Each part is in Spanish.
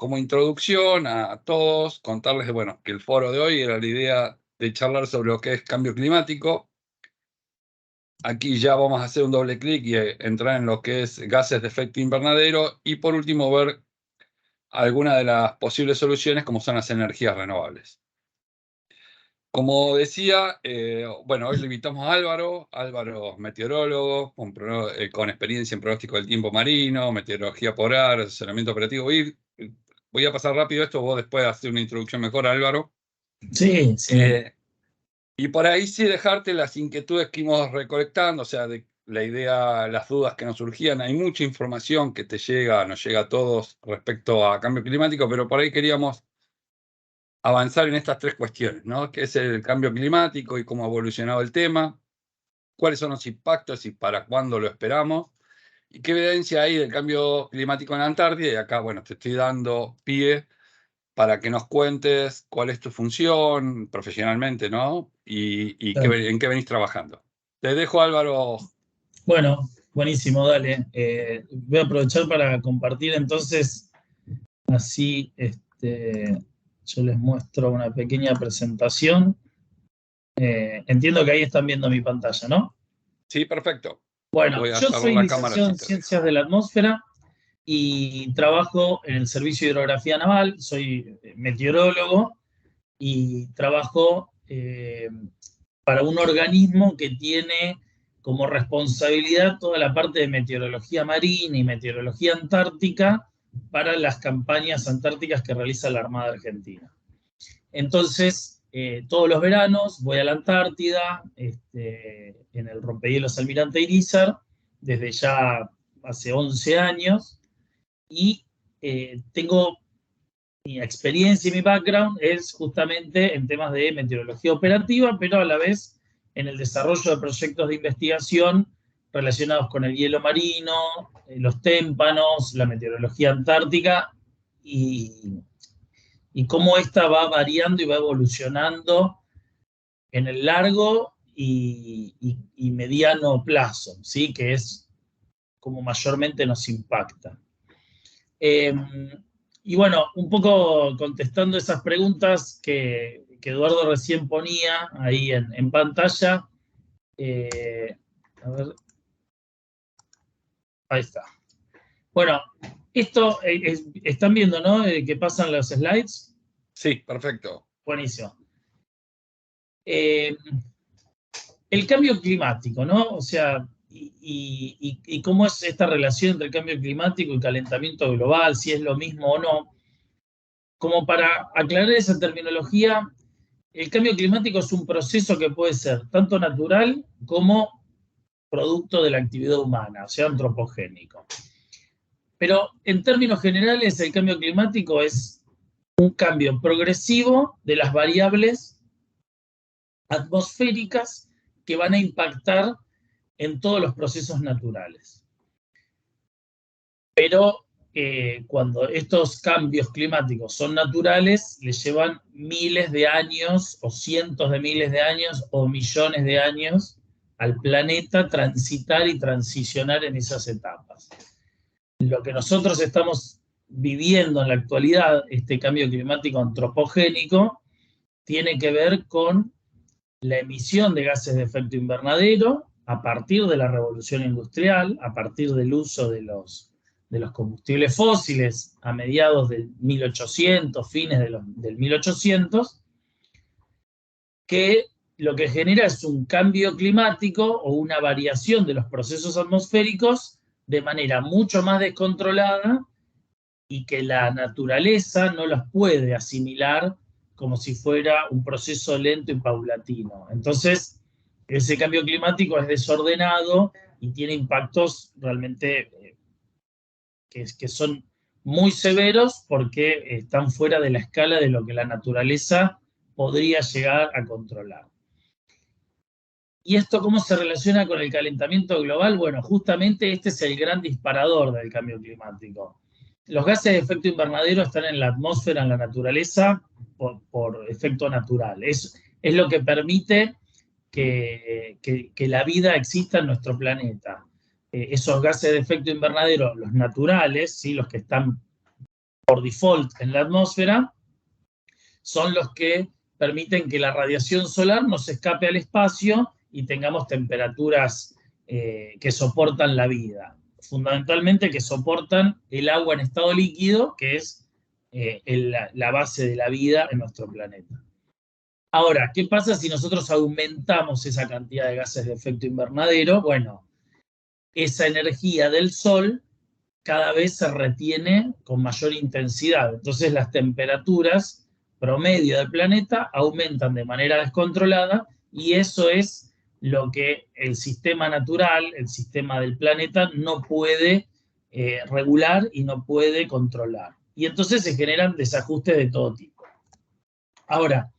como introducción a todos, contarles bueno, que el foro de hoy era la idea de charlar sobre lo que es cambio climático. Aquí ya vamos a hacer un doble clic y entrar en lo que es gases de efecto invernadero y por último ver algunas de las posibles soluciones como son las energías renovables. Como decía, bueno, hoy le invitamos a Álvaro, meteorólogo, con experiencia en pronóstico del tiempo marino, meteorología polar, asesoramiento operativo. Voy a pasar rápido esto, vos después hacer una introducción mejor, Álvaro. Sí, sí. Y por ahí sí dejarte las inquietudes que íbamos recolectando, o sea, de la idea, las dudas que nos surgían. Hay mucha información que nos llega a todos respecto a cambio climático, pero por ahí queríamos avanzar en estas tres cuestiones, ¿no? ¿Qué es el cambio climático y cómo ha evolucionado el tema? ¿Cuáles son los impactos y para cuándo lo esperamos? ¿Y qué evidencia hay del cambio climático en la Antártida? Y acá, bueno, te estoy dando pie para que nos cuentes cuál es tu función profesionalmente, ¿no? Y Claro. en qué venís trabajando. Te dejo, Álvaro. Bueno, buenísimo, dale. Voy a aprovechar para compartir entonces, así yo les muestro una pequeña presentación. Entiendo que ahí están viendo mi pantalla, ¿no? Sí, perfecto. Bueno, Voy a yo cerrar soy la cámara licenciado si en te dejo. Ciencias de la Atmósfera y trabajo en el Servicio de Hidrografía Naval, soy meteorólogo y trabajo para un organismo que tiene como responsabilidad toda la parte de meteorología marina y meteorología antártica para las campañas antárticas que realiza la Armada Argentina. Entonces, todos los veranos voy a la Antártida, en el rompehielos Almirante Irizar, desde ya hace 11 años, y tengo mi experiencia y mi background es justamente en temas de meteorología operativa, pero a la vez en el desarrollo de proyectos de investigación relacionados con el hielo marino, los témpanos, la meteorología antártica y cómo esta va variando y va evolucionando en el largo y mediano plazo, ¿sí? Que es como mayormente nos impacta. Y bueno, un poco contestando esas preguntas que Eduardo recién ponía ahí en pantalla. A ver. Ahí está. Bueno, esto están viendo, ¿no? Que pasan los slides. Sí, perfecto. Buenísimo. El cambio climático, ¿no? O sea, y cómo es esta relación entre el cambio climático y calentamiento global, si es lo mismo o no. Como para aclarar esa terminología, el cambio climático es un proceso que puede ser tanto natural como producto de la actividad humana, o sea, antropogénico. Pero en términos generales, el cambio climático es un cambio progresivo de las variables atmosféricas que van a impactar en todos los procesos naturales. Pero cuando estos cambios climáticos son naturales, les llevan miles de años o cientos de miles de años o millones de años al planeta transitar y transicionar en esas etapas. Lo que nosotros estamos viviendo en la actualidad, este cambio climático antropogénico, tiene que ver con la emisión de gases de efecto invernadero a partir de la revolución industrial, a partir del uso de los combustibles fósiles a mediados del 1800, fines del 1800, que lo que genera es un cambio climático o una variación de los procesos atmosféricos de manera mucho más descontrolada y que la naturaleza no los puede asimilar como si fuera un proceso lento y paulatino. Entonces, ese cambio climático es desordenado y tiene impactos realmente que son muy severos porque están fuera de la escala de lo que la naturaleza podría llegar a controlar. ¿Y esto cómo se relaciona con el calentamiento global? Bueno, justamente este es el gran disparador del cambio climático. Los gases de efecto invernadero están en la atmósfera, en la naturaleza, por efecto natural. Es lo que permite que la vida exista en nuestro planeta. Esos gases de efecto invernadero, los naturales, ¿sí? Los que están por default en la atmósfera, son los que permiten que la radiación solar no se escape al espacio y tengamos temperaturas que soportan la vida. Fundamentalmente que soportan el agua en estado líquido, que es la base de la vida en nuestro planeta. Ahora, ¿qué pasa si nosotros aumentamos esa cantidad de gases de efecto invernadero? Bueno, esa energía del Sol cada vez se retiene con mayor intensidad. Entonces las temperaturas promedio del planeta aumentan de manera descontrolada y eso es lo que el sistema natural, el sistema del planeta, no puede regular y no puede controlar. Y entonces se generan desajustes de todo tipo. Ahora,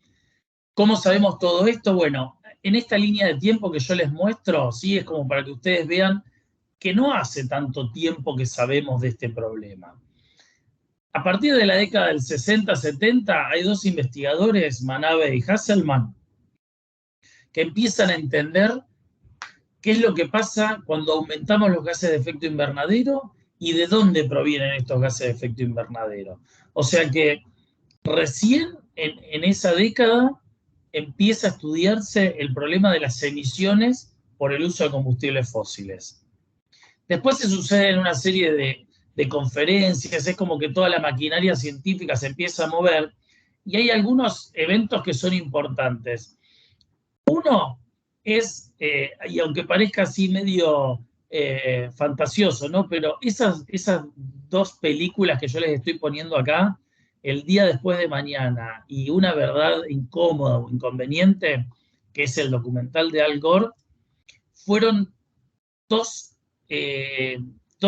¿cómo sabemos todo esto? Bueno, en esta línea de tiempo que yo les muestro, sí, es como para que ustedes vean que no hace tanto tiempo que sabemos de este problema. A partir de la década del 60-70 hay dos investigadores, Manabe y Hasselman, que empiezan a entender qué es lo que pasa cuando aumentamos los gases de efecto invernadero y de dónde provienen estos gases de efecto invernadero. O sea que recién en esa década empieza a estudiarse el problema de las emisiones por el uso de combustibles fósiles. Después se suceden una serie de conferencias, es como que toda la maquinaria científica se empieza a mover y hay algunos eventos que son importantes. Uno es, y aunque parezca así medio fantasioso, ¿no? Pero esas dos películas que yo les estoy poniendo acá, El día después de mañana y Una verdad incómoda o inconveniente, que es el documental de Al Gore, fueron dos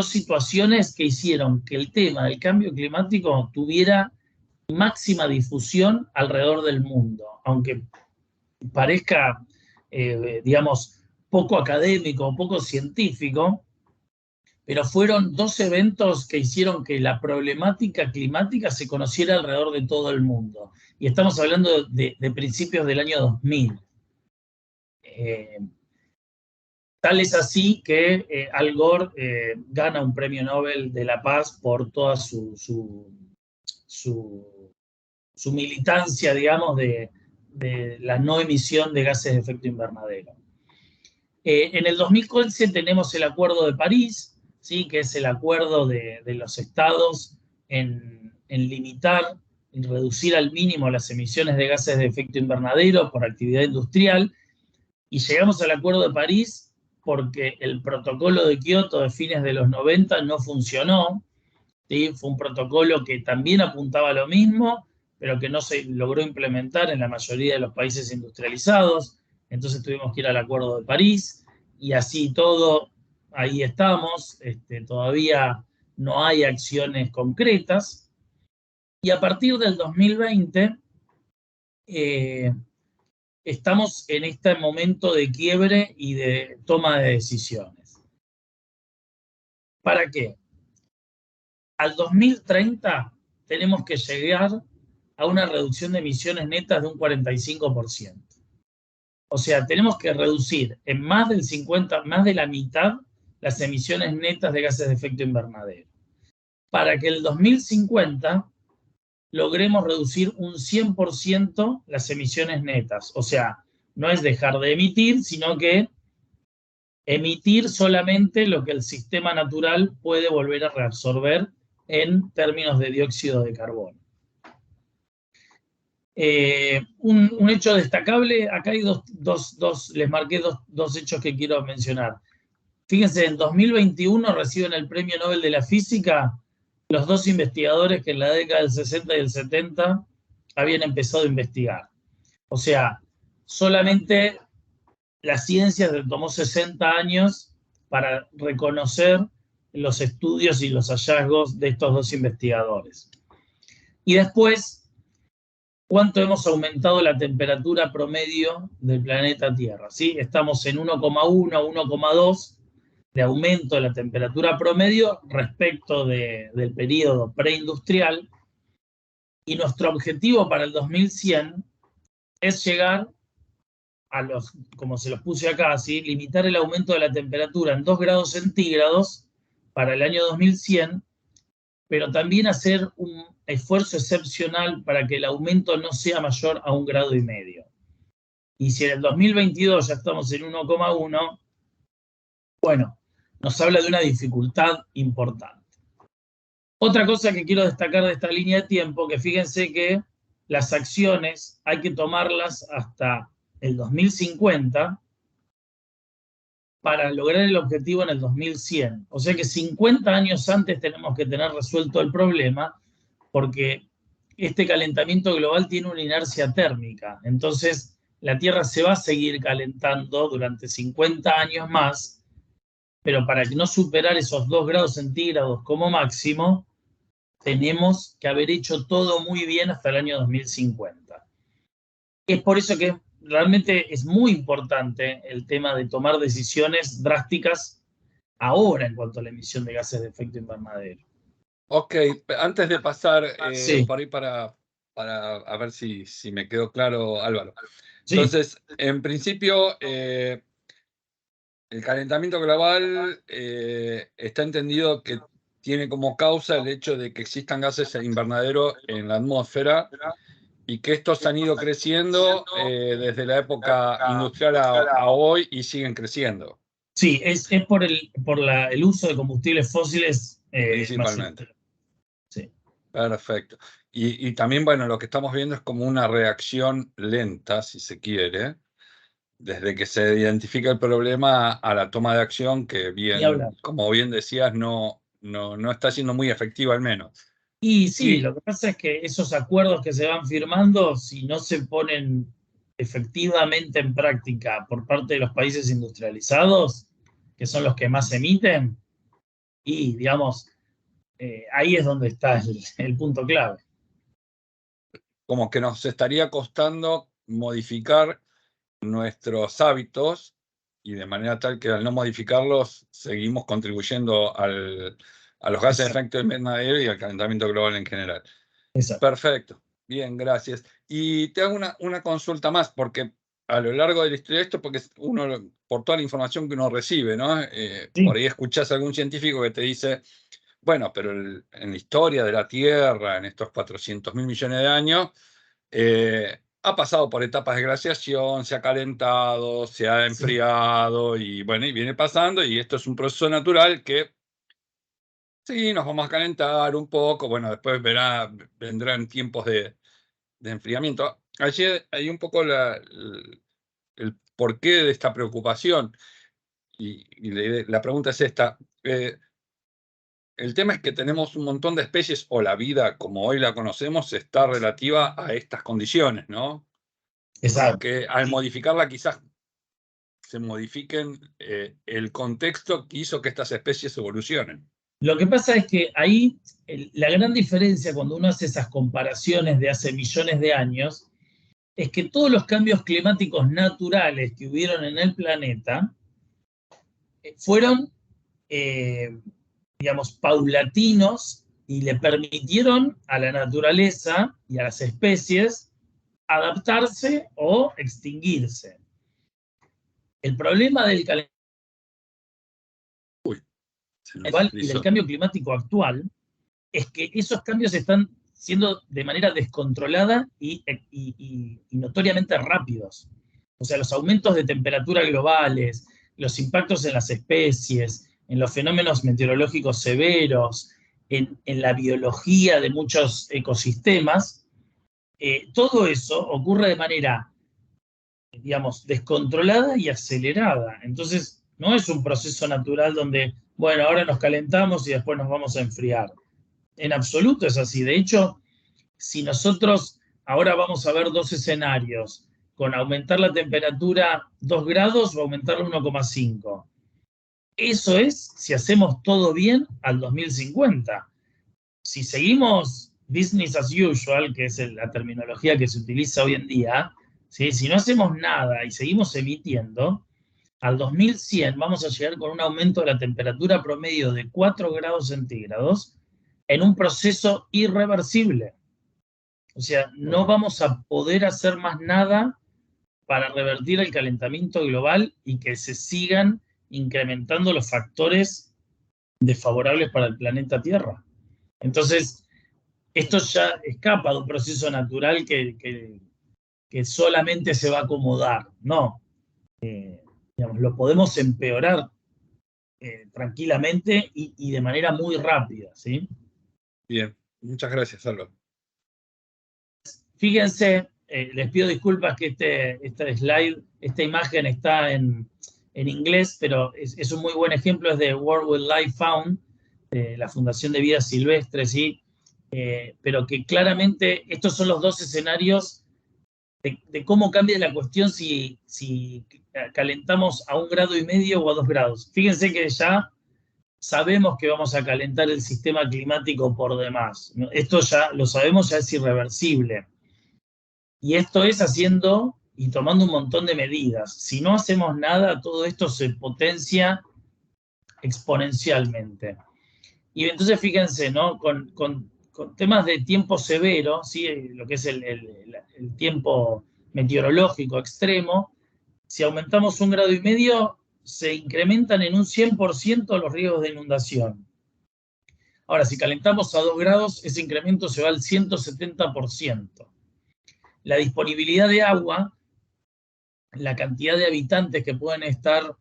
situaciones que hicieron que el tema del cambio climático tuviera máxima difusión alrededor del mundo, aunque parezca, digamos, poco académico, poco científico, pero fueron dos eventos que hicieron que la problemática climática se conociera alrededor de todo el mundo. Y estamos hablando de principios del año 2000. Tal es así que Al Gore gana un premio Nobel de la Paz por toda su militancia, digamos, de la no emisión de gases de efecto invernadero. En el 2015 tenemos el Acuerdo de París, ¿sí? Que es el acuerdo de los estados en limitar, en reducir al mínimo las emisiones de gases de efecto invernadero por actividad industrial, y llegamos al Acuerdo de París porque el protocolo de Kioto de fines de los 90 no funcionó, ¿sí? Fue un protocolo que también apuntaba a lo mismo, pero que no se logró implementar en la mayoría de los países industrializados. Entonces tuvimos que ir al Acuerdo de París y así todo, ahí estamos, todavía no hay acciones concretas. Y a partir del 2020, estamos en este momento de quiebre y de toma de decisiones. ¿Para qué? Al 2030 tenemos que llegar a una reducción de emisiones netas de un 45%. O sea, tenemos que reducir en más del 50, más de la mitad, las emisiones netas de gases de efecto invernadero. Para que el 2050 logremos reducir un 100% las emisiones netas. O sea, no es dejar de emitir, sino que emitir solamente lo que el sistema natural puede volver a reabsorber en términos de dióxido de carbono. Un hecho destacable, acá hay les marqué dos hechos que quiero mencionar. Fíjense, en 2021 reciben el Premio Nobel de la Física los dos investigadores que en la década del 60 y el 70 habían empezado a investigar. O sea, solamente la ciencia se tomó 60 años para reconocer los estudios y los hallazgos de estos dos investigadores. Y después, ¿cuánto hemos aumentado la temperatura promedio del planeta Tierra? ¿Sí? Estamos en 1,1, 1,2 de aumento de la temperatura promedio respecto del periodo preindustrial, y nuestro objetivo para el 2100 es llegar a los, como se los puse acá, ¿sí? Limitar el aumento de la temperatura en 2 grados centígrados para el año 2100 pero también hacer un esfuerzo excepcional para que el aumento no sea mayor a 1,5 grados. Y si en el 2022 ya estamos en 1,1, bueno, nos habla de una dificultad importante. Otra cosa que quiero destacar de esta línea de tiempo, que fíjense que las acciones hay que tomarlas hasta el 2050 para lograr el objetivo en el 2100. O sea que 50 años antes tenemos que tener resuelto el problema, porque este calentamiento global tiene una inercia térmica. Entonces, la Tierra se va a seguir calentando durante 50 años más, pero para no superar esos 2 grados centígrados como máximo, tenemos que haber hecho todo muy bien hasta el año 2050. Es por eso que realmente es muy importante el tema de tomar decisiones drásticas ahora en cuanto a la emisión de gases de efecto invernadero. Ok, antes de pasar Sí. por ahí para a ver si me quedó claro, Álvaro. Sí. Entonces, en principio, el calentamiento global está entendido que tiene como causa el hecho de que existan gases de invernadero en la atmósfera y que estos han ido creciendo desde la época industrial a hoy y siguen creciendo. Sí, es por el uso de combustibles fósiles Principalmente. masivo. Sí. Perfecto. Y también, bueno, lo que estamos viendo es como una reacción lenta, si se quiere, desde que se identifica el problema a la toma de acción, que bien, como bien decías, no está siendo muy efectiva al menos. Y sí, lo que pasa es que esos acuerdos que se van firmando, si no se ponen efectivamente en práctica por parte de los países industrializados, que son los que más emiten, y digamos, ahí es donde está el punto clave. Como que nos estaría costando modificar nuestros hábitos y de manera tal que al no modificarlos seguimos contribuyendo a los gases de efecto invernadero y al calentamiento global en general. Exacto. Perfecto. Bien, gracias. Y te hago una consulta más, porque a lo largo de la historia de esto, porque uno, por toda la información que uno recibe, ¿no? Sí. Por ahí escuchás a algún científico que te dice, bueno, pero en la historia de la Tierra, en estos 400.000 millones de años, ha pasado por etapas de glaciación, se ha calentado, se ha enfriado, y bueno, y viene pasando, y esto es un proceso natural que sí, nos vamos a calentar un poco, bueno, después vendrán tiempos de enfriamiento. Allí hay un poco el porqué de esta preocupación, y la pregunta es esta. El tema es que tenemos un montón de especies, o la vida como hoy la conocemos está relativa a estas condiciones, ¿no? Exacto. Que al modificarla quizás se modifiquen el contexto que hizo que estas especies evolucionen. Lo que pasa es que ahí la gran diferencia cuando uno hace esas comparaciones de hace millones de años es que todos los cambios climáticos naturales que hubieron en el planeta fueron, digamos, paulatinos y le permitieron a la naturaleza y a las especies adaptarse o extinguirse. El problema del calentamiento y del cambio climático actual es que esos cambios están siendo de manera descontrolada y notoriamente rápidos. O sea, los aumentos de temperatura globales, los impactos en las especies, en los fenómenos meteorológicos severos, en la biología de muchos ecosistemas, todo eso ocurre de manera, digamos, descontrolada y acelerada. Entonces, no es un proceso natural donde, bueno, ahora nos calentamos y después nos vamos a enfriar. En absoluto es así. De hecho, si nosotros ahora vamos a ver dos escenarios, con aumentar la temperatura 2 grados o aumentarla 1,5. Eso es si hacemos todo bien al 2050. Si seguimos business as usual, que es la terminología que se utiliza hoy en día, ¿sí? Si no hacemos nada y seguimos emitiendo, al 2100 vamos a llegar con un aumento de la temperatura promedio de 4 grados centígrados en un proceso irreversible. O sea, no vamos a poder hacer más nada para revertir el calentamiento global y que se sigan incrementando los factores desfavorables para el planeta Tierra. Entonces, esto ya escapa de un proceso natural que solamente se va a acomodar. No, digamos, lo podemos empeorar tranquilamente y de manera muy rápida, ¿sí? Bien, muchas gracias, Álvaro. Fíjense, les pido disculpas que esta slide, esta imagen está en inglés, pero es un muy buen ejemplo, es de World Wildlife Fund, de la Fundación de Vida Silvestre, ¿sí? Pero que claramente estos son los dos escenarios de cómo cambia la cuestión si calentamos a 1,5 grados o a 2 grados. Fíjense que ya sabemos que vamos a calentar el sistema climático por demás. Esto ya lo sabemos, ya es irreversible. Y esto es haciendo y tomando un montón de medidas. Si no hacemos nada, todo esto se potencia exponencialmente. Y entonces fíjense, ¿no? Con temas de tiempo severo, ¿sí? Lo que es el tiempo meteorológico extremo, si aumentamos 1,5 grados, se incrementan en un 100% los riesgos de inundación. Ahora, si calentamos a 2 grados, ese incremento se va al 170%. La disponibilidad de agua, la cantidad de habitantes que pueden estar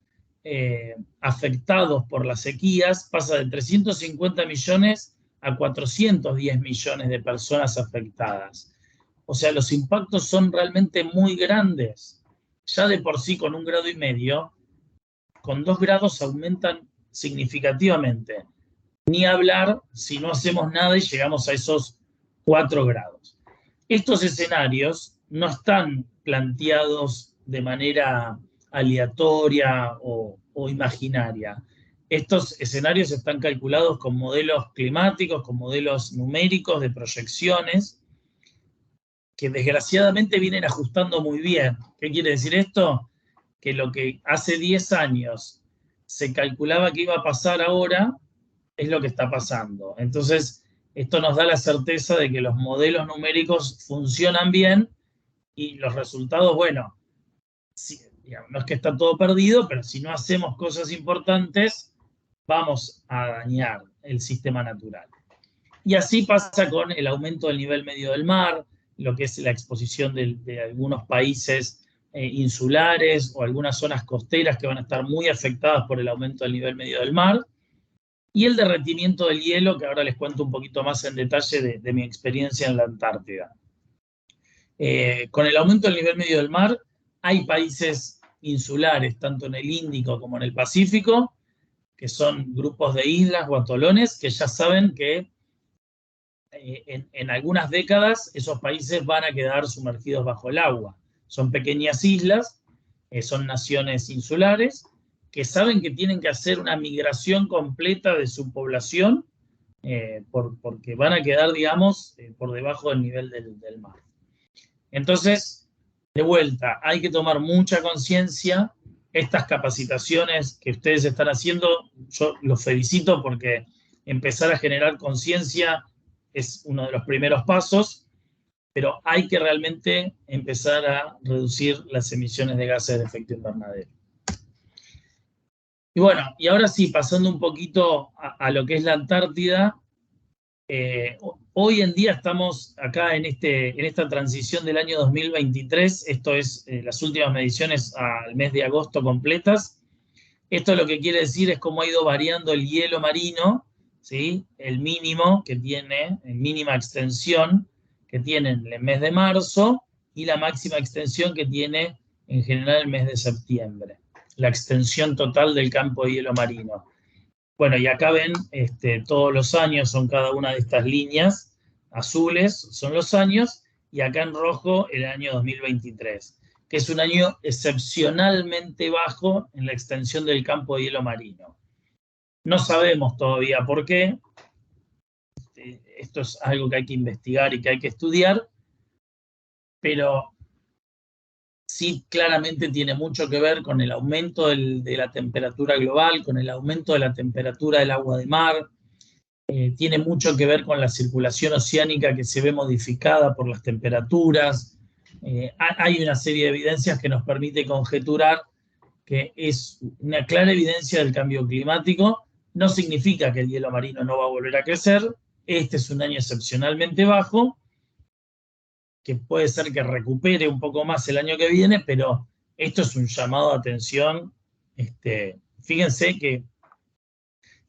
afectados por las sequías, pasa de 350 millones a 410 millones de personas afectadas. O sea, los impactos son realmente muy grandes. Ya de por sí con 1,5 grados, con 2 grados aumentan significativamente. Ni hablar si no hacemos nada y llegamos a esos 4 grados. Estos escenarios no están planteados de manera aleatoria o imaginaria. Estos escenarios están calculados con modelos climáticos, con modelos numéricos de proyecciones, que desgraciadamente vienen ajustando muy bien. ¿Qué quiere decir esto? Que lo que hace 10 años se calculaba que iba a pasar ahora, es lo que está pasando. Entonces, esto nos da la certeza de que los modelos numéricos funcionan bien y los resultados, bueno, digamos, no es que está todo perdido, pero si no hacemos cosas importantes, vamos a dañar el sistema natural. Y así pasa con el aumento del nivel medio del mar, lo que es la exposición de algunos países insulares o algunas zonas costeras que van a estar muy afectadas por el aumento del nivel medio del mar, y el derretimiento del hielo, que ahora les cuento un poquito más en detalle de mi experiencia en la Antártida. Con el aumento del nivel medio del mar, hay países insulares, tanto en el Índico como en el Pacífico, que son grupos de islas o atolones, que ya saben que en algunas décadas esos países van a quedar sumergidos bajo el agua. Son pequeñas islas, son naciones insulares, que saben que tienen que hacer una migración completa de su población porque van a quedar, digamos, por debajo del nivel del mar. Entonces, de vuelta, hay que tomar mucha conciencia. Estas capacitaciones que ustedes están haciendo, yo los felicito porque empezar a generar conciencia es uno de los primeros pasos, pero hay que realmente empezar a reducir las emisiones de gases de efecto invernadero. Y bueno, y ahora sí, pasando un poquito a lo que es la Antártida, hoy en día estamos acá en esta transición del año 2023, esto es las últimas mediciones al mes de agosto completas. Esto lo que quiere decir es cómo ha ido variando el hielo marino, ¿sí? El mínimo que tiene, en mínima extensión que tiene en el mes de marzo y la máxima extensión que tiene en general el mes de septiembre. La extensión total del campo de hielo marino. Bueno, y acá ven, todos los años son cada una de estas líneas azules, son los años, y acá en rojo el año 2023, que es un año excepcionalmente bajo en la extensión del campo de hielo marino. No sabemos todavía por qué, esto es algo que hay que investigar y que hay que estudiar, pero sí claramente tiene mucho que ver con el aumento de la temperatura global, con el aumento de la temperatura del agua de mar, tiene mucho que ver con la circulación oceánica que se ve modificada por las temperaturas. Hay una serie de evidencias que nos permite conjeturar que es una clara evidencia del cambio climático. No significa que el hielo marino no va a volver a crecer, este es un año excepcionalmente bajo, que puede ser que recupere un poco más el año que viene, pero esto es un llamado de atención. Fíjense que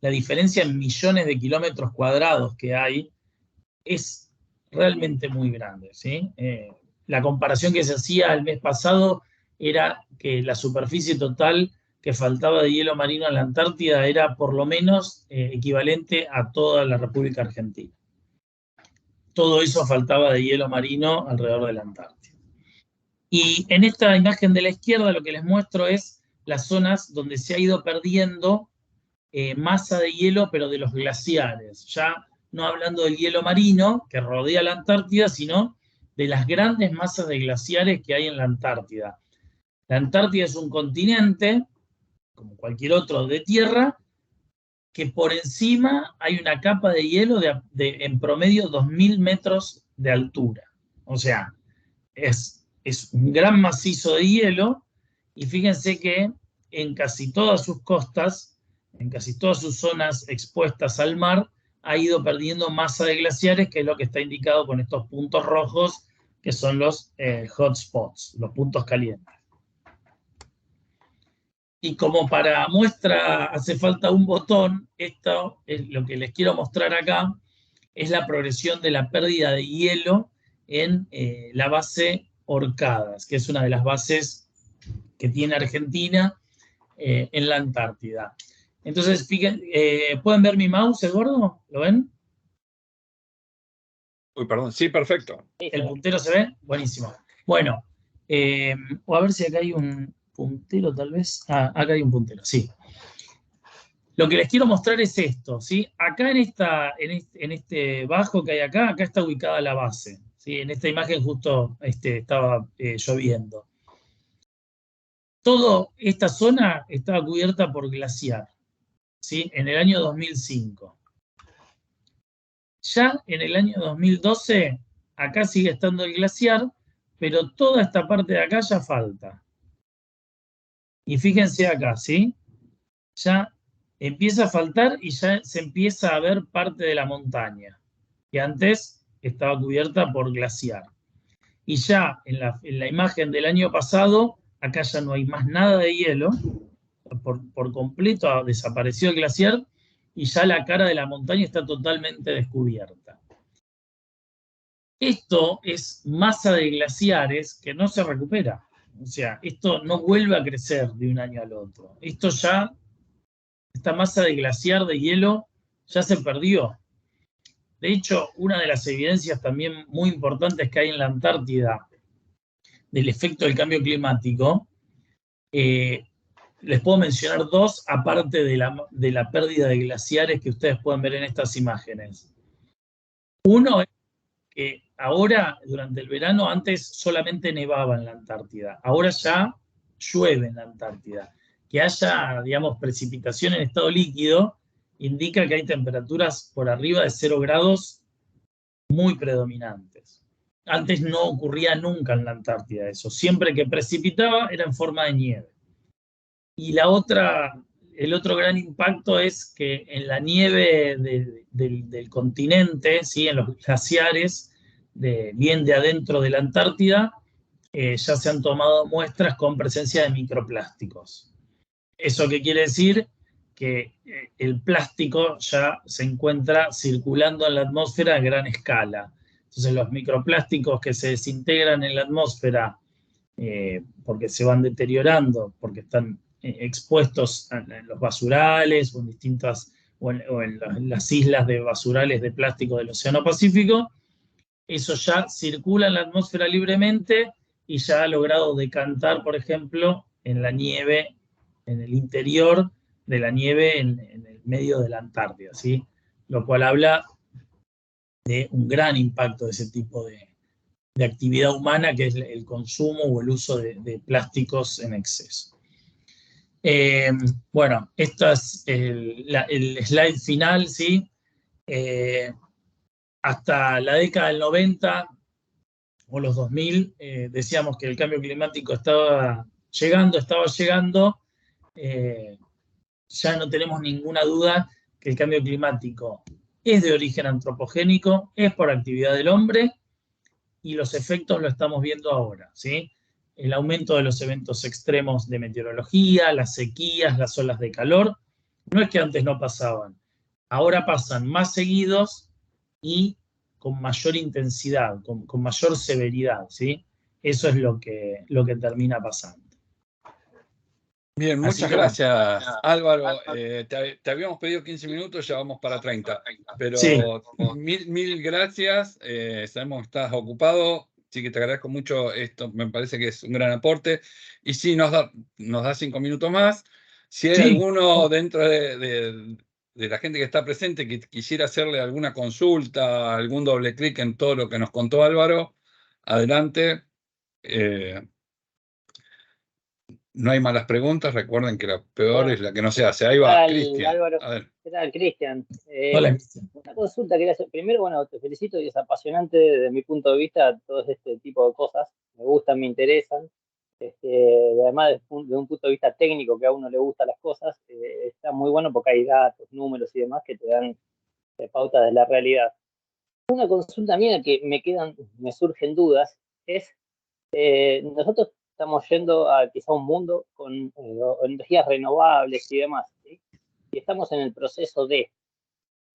la diferencia en millones de kilómetros cuadrados que hay es realmente muy grande, ¿sí? La comparación que se hacía el mes pasado era que la superficie total que faltaba de hielo marino en la Antártida era por lo menos equivalente a toda la República Argentina. Todo eso faltaba de hielo marino alrededor de la Antártida. Y en esta imagen de la izquierda lo que les muestro es las zonas donde se ha ido perdiendo masa de hielo, pero de los glaciares. Ya no hablando del hielo marino que rodea la Antártida, sino de las grandes masas de glaciares que hay en la Antártida. La Antártida es un continente, como cualquier otro de tierra, que por encima hay una capa de hielo de en promedio 2.000 metros de altura. O sea, es un gran macizo de hielo, y fíjense que en casi todas sus costas, en casi todas sus zonas expuestas al mar, ha ido perdiendo masa de glaciares, que es lo que está indicado con estos puntos rojos, que son los hotspots, los puntos calientes. Y como para muestra hace falta un botón, esto es lo que les quiero mostrar acá, es la progresión de la pérdida de hielo en la base Orcadas, que es una de las bases que tiene Argentina en la Antártida. Entonces, fíjense, ¿pueden ver mi mouse, Eduardo? ¿Lo ven? Uy, perdón, sí, perfecto. ¿El puntero se ve? Buenísimo. Bueno, o a ver si acá hay un puntero tal vez. Ah, acá hay un puntero, sí. Lo que les quiero mostrar es esto, ¿sí? Acá en este bajo que hay acá está ubicada la base, ¿sí? En esta imagen justo estaba lloviendo. Toda esta zona estaba cubierta por glaciar, ¿sí? En el año 2005. Ya en el año 2012, acá sigue estando el glaciar, pero toda esta parte de acá ya falta. Y fíjense acá, ¿sí? Ya empieza a faltar y ya se empieza a ver parte de la montaña, que antes estaba cubierta por glaciar. Y ya en la imagen del año pasado, acá ya no hay más nada de hielo, por completo desapareció el glaciar, y ya la cara de la montaña está totalmente descubierta. Esto es masa de glaciares que no se recupera. O sea, esto no vuelve a crecer de un año al otro. Esto ya, esta masa de glaciar de hielo ya se perdió. De hecho, una de las evidencias también muy importantes que hay en la Antártida del efecto del cambio climático, les puedo mencionar dos, aparte de la pérdida de glaciares que ustedes pueden ver en estas imágenes. Uno es que ahora, durante el verano, antes solamente nevaba en la Antártida. Ahora ya llueve en la Antártida. Que haya, digamos, precipitación en estado líquido indica que hay temperaturas por arriba de 0 grados muy predominantes. Antes no ocurría nunca en la Antártida eso. Siempre que precipitaba era en forma de nieve. Y el otro gran impacto es que en la nieve del continente, ¿sí? En los glaciares, bien de adentro de la Antártida, ya se han tomado muestras con presencia de microplásticos. ¿Eso qué quiere decir? Que el plástico ya se encuentra circulando en la atmósfera a gran escala. Entonces los microplásticos que se desintegran en la atmósfera porque se van deteriorando, porque están expuestos en los basurales o en distintas o en las islas de basurales de plástico del Océano Pacífico, eso ya circula en la atmósfera libremente y ya ha logrado decantar, por ejemplo, en la nieve, en el interior de la nieve en el medio de la Antártida, ¿sí? Lo cual habla de un gran impacto de ese tipo de actividad humana, que es el consumo o el uso de plásticos en exceso. Bueno, esto es el slide final, ¿sí? Hasta la década del 90 o los 2000, decíamos que el cambio climático estaba llegando, ya no tenemos ninguna duda que el cambio climático es de origen antropogénico, es por actividad del hombre, y los efectos lo estamos viendo ahora, ¿sí? El aumento de los eventos extremos de meteorología, las sequías, las olas de calor, no es que antes no pasaban, ahora pasan más seguidos y con mayor intensidad, con mayor severidad, ¿sí? Eso es lo que termina pasando. Bien, Así muchas que, bueno, gracias, Álvaro. Te habíamos pedido 15 minutos, ya vamos para 30. sí, Pero mil gracias. Sabemos que estás ocupado, así que te agradezco mucho. Esto me parece que es un gran aporte. Y sí, nos da 5 minutos más. Si hay sí. alguno dentro de la gente que está presente que quisiera hacerle alguna consulta, algún doble clic en todo lo que nos contó Álvaro, adelante. No hay malas preguntas, recuerden que la peor es Bueno, la que no se hace. Ahí ¿qué va, tal, Cristian. Álvaro? A ver. ¿Qué tal, Cristian? Hola, Cristian. Una consulta quería hacer. Primero, bueno, te felicito y es apasionante desde mi punto de vista todo este tipo de cosas. Me gustan, me interesan. Y además, de un punto de vista técnico, que a uno le gustan las cosas, está muy bueno porque hay datos, números y demás que te dan pautas de la realidad. Una consulta mía que me surgen dudas es, nosotros estamos yendo a quizá un mundo con energías renovables y demás, ¿sí? Y estamos en el proceso de.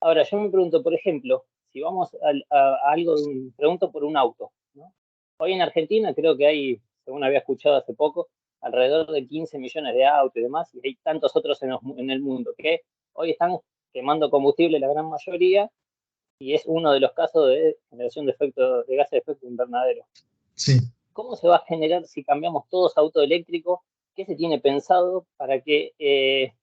Ahora, yo me pregunto, por ejemplo, si vamos a algo, pregunto por un auto, ¿no? Hoy en Argentina creo que hay, según había escuchado hace poco, alrededor de 15 millones de autos y demás, y hay tantos otros en el mundo que hoy están quemando combustible la gran mayoría, y es uno de los casos de generación de gases de efecto invernadero. Sí. ¿Cómo se va a generar si cambiamos todos a auto eléctrico? ¿Qué se tiene pensado para que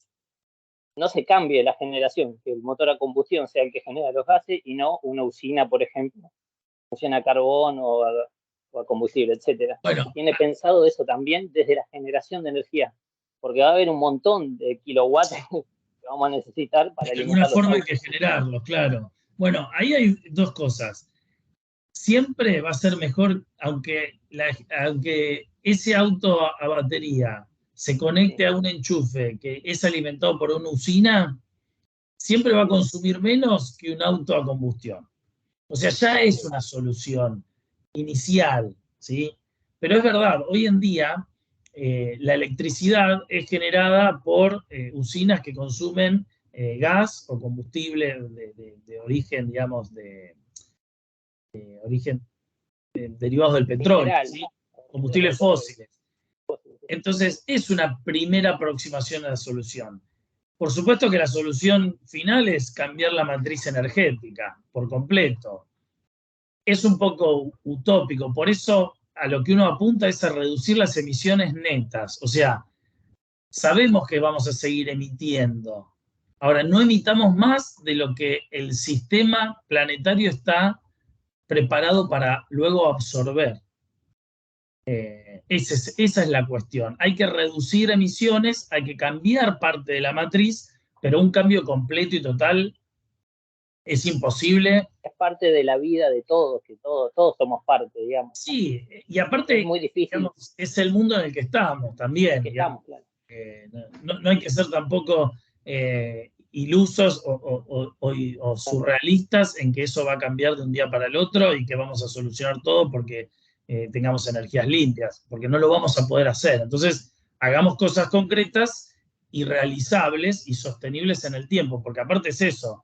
no se cambie la generación, que el motor a combustión sea el que genera los gases y no una usina, por ejemplo, funciona a carbón o a combustible, etcétera? Bueno, ¿Se tiene pensado eso también desde la generación de energía? Porque va a haber un montón de kilowatts que vamos a necesitar para de alguna alimentar los forma hay autos. que generarlo, claro. Bueno, ahí hay dos cosas. Siempre va a ser mejor, aunque ese auto a batería se conecte a un enchufe que es alimentado por una usina, siempre va a consumir menos que un auto a combustión. O sea, ya es una solución inicial, ¿sí? Pero es verdad, hoy en día la electricidad es generada por usinas que consumen gas o combustible de origen, digamos, de origen derivados del petróleo, Mineral, ¿sí? del Combustibles petróleo. fósiles. Entonces, es una primera aproximación a la solución. Por supuesto que la solución final es cambiar la matriz energética por completo. Es un poco utópico, por eso a lo que uno apunta es a reducir las emisiones netas. O sea, sabemos que vamos a seguir emitiendo. Ahora, no emitamos más de lo que el sistema planetario está preparado para luego absorber. Esa es la cuestión. Hay que reducir emisiones, hay que cambiar parte de la matriz, pero un cambio completo y total es imposible. Es parte de la vida de todos, que todos somos parte, digamos. Sí, y aparte, es muy difícil. Digamos, es el mundo en el que estamos también. Que estamos, claro. No hay que ser tampoco ilusos o surrealistas en que eso va a cambiar de un día para el otro y que vamos a solucionar todo porque tengamos energías limpias, porque no lo vamos a poder hacer. Entonces, hagamos cosas concretas y realizables y sostenibles en el tiempo, porque aparte es eso.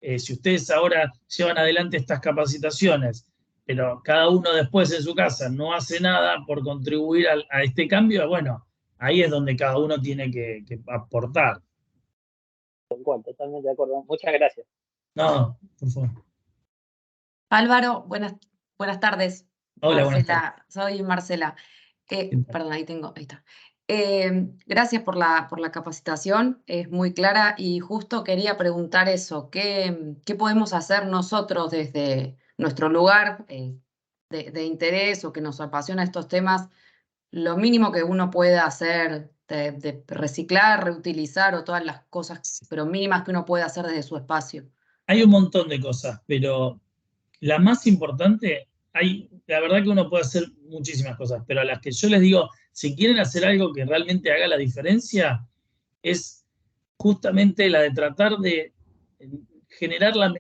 Si ustedes ahora llevan adelante estas capacitaciones, pero cada uno después en su casa no hace nada por contribuir a este cambio, bueno, ahí es donde cada uno tiene que aportar. Totalmente de acuerdo. Muchas gracias. No, por favor. Álvaro, buenas tardes. Hola, Marcela, buenas tardes. soy Marcela. Perdón, ahí está. Gracias por la capacitación, es muy clara y justo quería preguntar eso, ¿qué podemos hacer nosotros desde nuestro lugar de interés o que nos apasiona estos temas? Lo mínimo que uno pueda hacer de reciclar, reutilizar o todas las cosas, pero mínimas que uno puede hacer desde su espacio. Hay un montón de cosas, pero la más importante, la verdad que uno puede hacer muchísimas cosas, pero a las que yo les digo, si quieren hacer algo que realmente haga la diferencia, es justamente la de tratar de generar la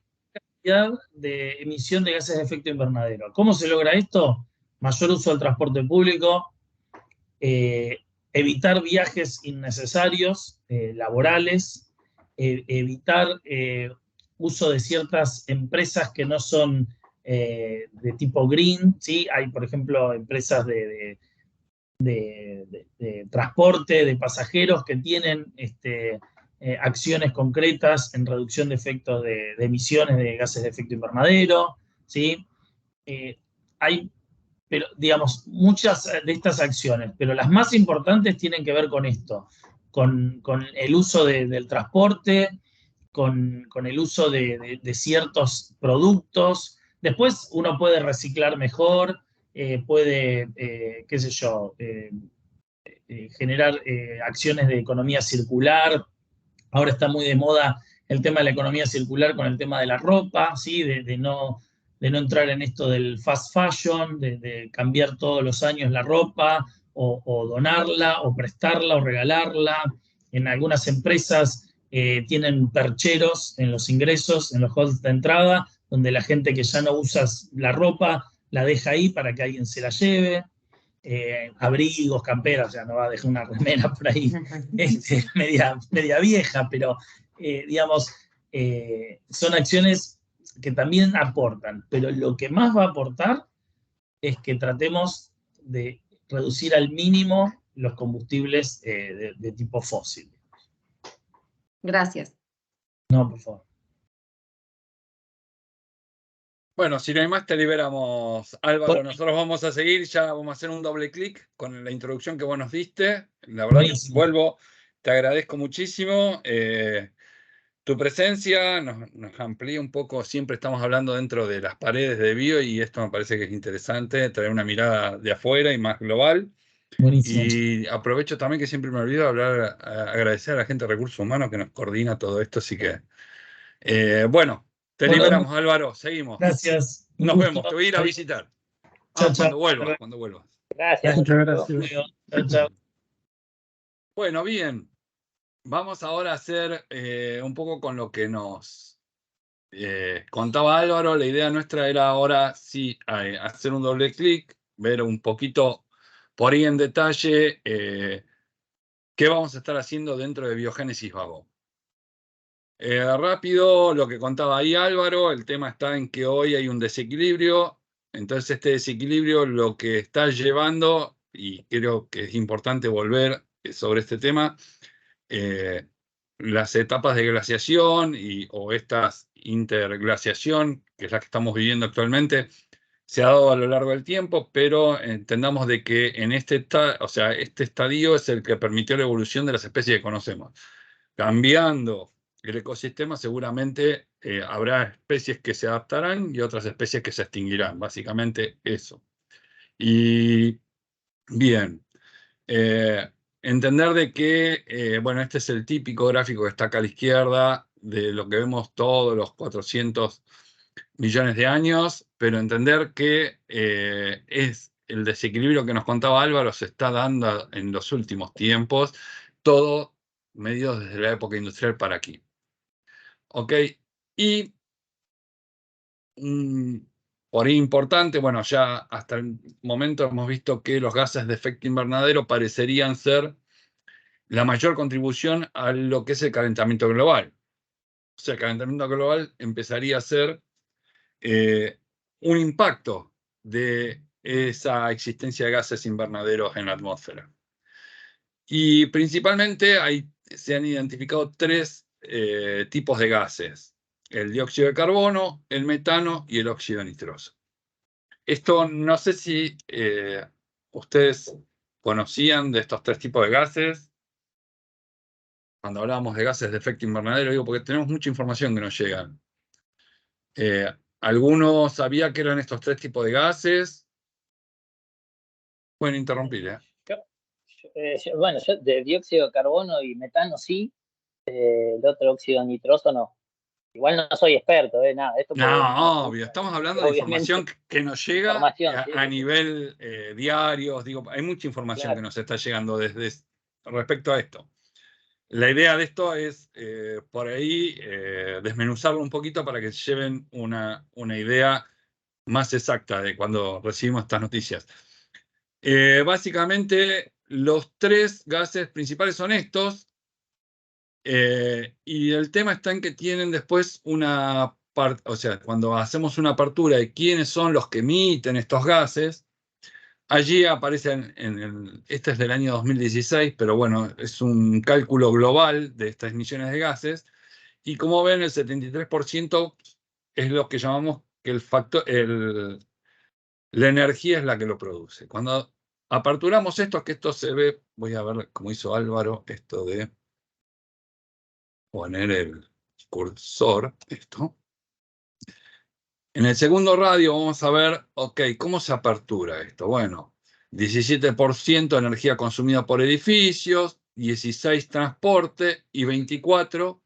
cantidad de emisión de gases de efecto invernadero. ¿Cómo se logra esto? Mayor uso del transporte público, evitar viajes innecesarios, laborales, evitar uso de ciertas empresas que no son de tipo green, ¿sí? Hay, por ejemplo, empresas de transporte de pasajeros que tienen acciones concretas en reducción de efectos de emisiones de gases de efecto invernadero, ¿sí? Hay, pero, digamos, muchas de estas acciones, pero las más importantes tienen que ver con esto, con el uso del transporte, con el uso de ciertos productos. Después uno puede reciclar mejor, puede, qué sé yo, generar acciones de economía circular. Ahora está muy de moda el tema de la economía circular con el tema de la ropa, ¿sí? de no entrar en esto del fast fashion, de cambiar todos los años la ropa, o donarla, o prestarla, o regalarla. En algunas empresas tienen percheros en los ingresos, en los halls de entrada, donde la gente que ya no usa la ropa la deja ahí para que alguien se la lleve. Abrigos, camperas, o sea, no va a dejar una remera por ahí media vieja, pero digamos, son acciones que también aportan, pero lo que más va a aportar es que tratemos de reducir al mínimo los combustibles de tipo fósil. Gracias. No, por favor. Bueno, si no hay más, te liberamos, Álvaro. Bueno. Nosotros vamos a seguir, ya vamos a hacer un doble clic con la introducción que vos nos diste. La verdad, vuelvo, te agradezco muchísimo tu presencia, nos amplía un poco. Siempre estamos hablando dentro de las paredes de Bio y esto me parece que es interesante, traer una mirada de afuera y más global. Buenísimo. Y aprovecho también que siempre me olvido hablar, agradecer a la gente de Recursos Humanos que nos coordina todo esto, así que, bueno. Te liberamos, Álvaro. Seguimos. Gracias. Nos vemos. Te voy a ir a visitar. Chao, cuando vuelvas. Gracias. Muchas gracias. Chao, chao. Bueno, bien. Vamos ahora a hacer un poco con lo que nos contaba Álvaro. La idea nuestra era ahora sí hacer un doble clic, ver un poquito por ahí en detalle qué vamos a estar haciendo dentro de Biogénesis Vago. Rápido, lo que contaba ahí Álvaro, el tema está en que hoy hay un desequilibrio, entonces este desequilibrio lo que está llevando, y creo que es importante volver sobre este tema, las etapas de glaciación o estas interglaciación, que es la que estamos viviendo actualmente, se ha dado a lo largo del tiempo, pero entendamos de que en este estadio es el que permitió la evolución de las especies que conocemos. Cambiando el ecosistema, seguramente habrá especies que se adaptarán y otras especies que se extinguirán. Básicamente eso. Y bien, entender de que, bueno, este es el típico gráfico que está acá a la izquierda de lo que vemos todos los 400 millones de años, pero entender que es el desequilibrio que nos contaba Álvaro se está dando en los últimos tiempos, todo medidos desde la época industrial para aquí. Ok, y por ahí importante, bueno, ya hasta el momento hemos visto que los gases de efecto invernadero parecerían ser la mayor contribución a lo que es el calentamiento global. O sea, el calentamiento global empezaría a ser un impacto de esa existencia de gases invernaderos en la atmósfera. Y principalmente se han identificado tres tipos de gases: el dióxido de carbono, el metano y el óxido nitroso. Esto no sé si ustedes conocían de estos tres tipos de gases. Cuando hablábamos de gases de efecto invernadero, digo, porque tenemos mucha información que nos llega. ¿Alguno sabía que eran estos tres tipos de gases? Pueden interrumpir, ¿eh? Bueno, yo de dióxido de carbono y metano sí, el otro óxido nitroso no. Igual no soy experto, nada. Esto no, obvio. Estamos hablando de información que nos llega a nivel diario. Digo, hay mucha información que nos está llegando respecto a esto. la idea de esto es, por ahí, desmenuzarlo un poquito para que se lleven una idea más exacta de cuando recibimos estas noticias. Básicamente, los 3 gases principales son estos, y el tema está en que tienen después una parte, o sea, cuando hacemos una apertura de quiénes son los que emiten estos gases, allí aparecen, este es del año 2016, pero bueno, es un cálculo global de estas emisiones de gases, y como ven, el 73% es lo que llamamos que la energía es la que lo produce. Cuando aperturamos esto, que esto se ve, voy a ver cómo hizo Álvaro, esto de poner el cursor, esto. En el segundo radio vamos a ver, ok, ¿cómo se apertura esto? Bueno, 17% energía consumida por edificios, 16% transporte y 24%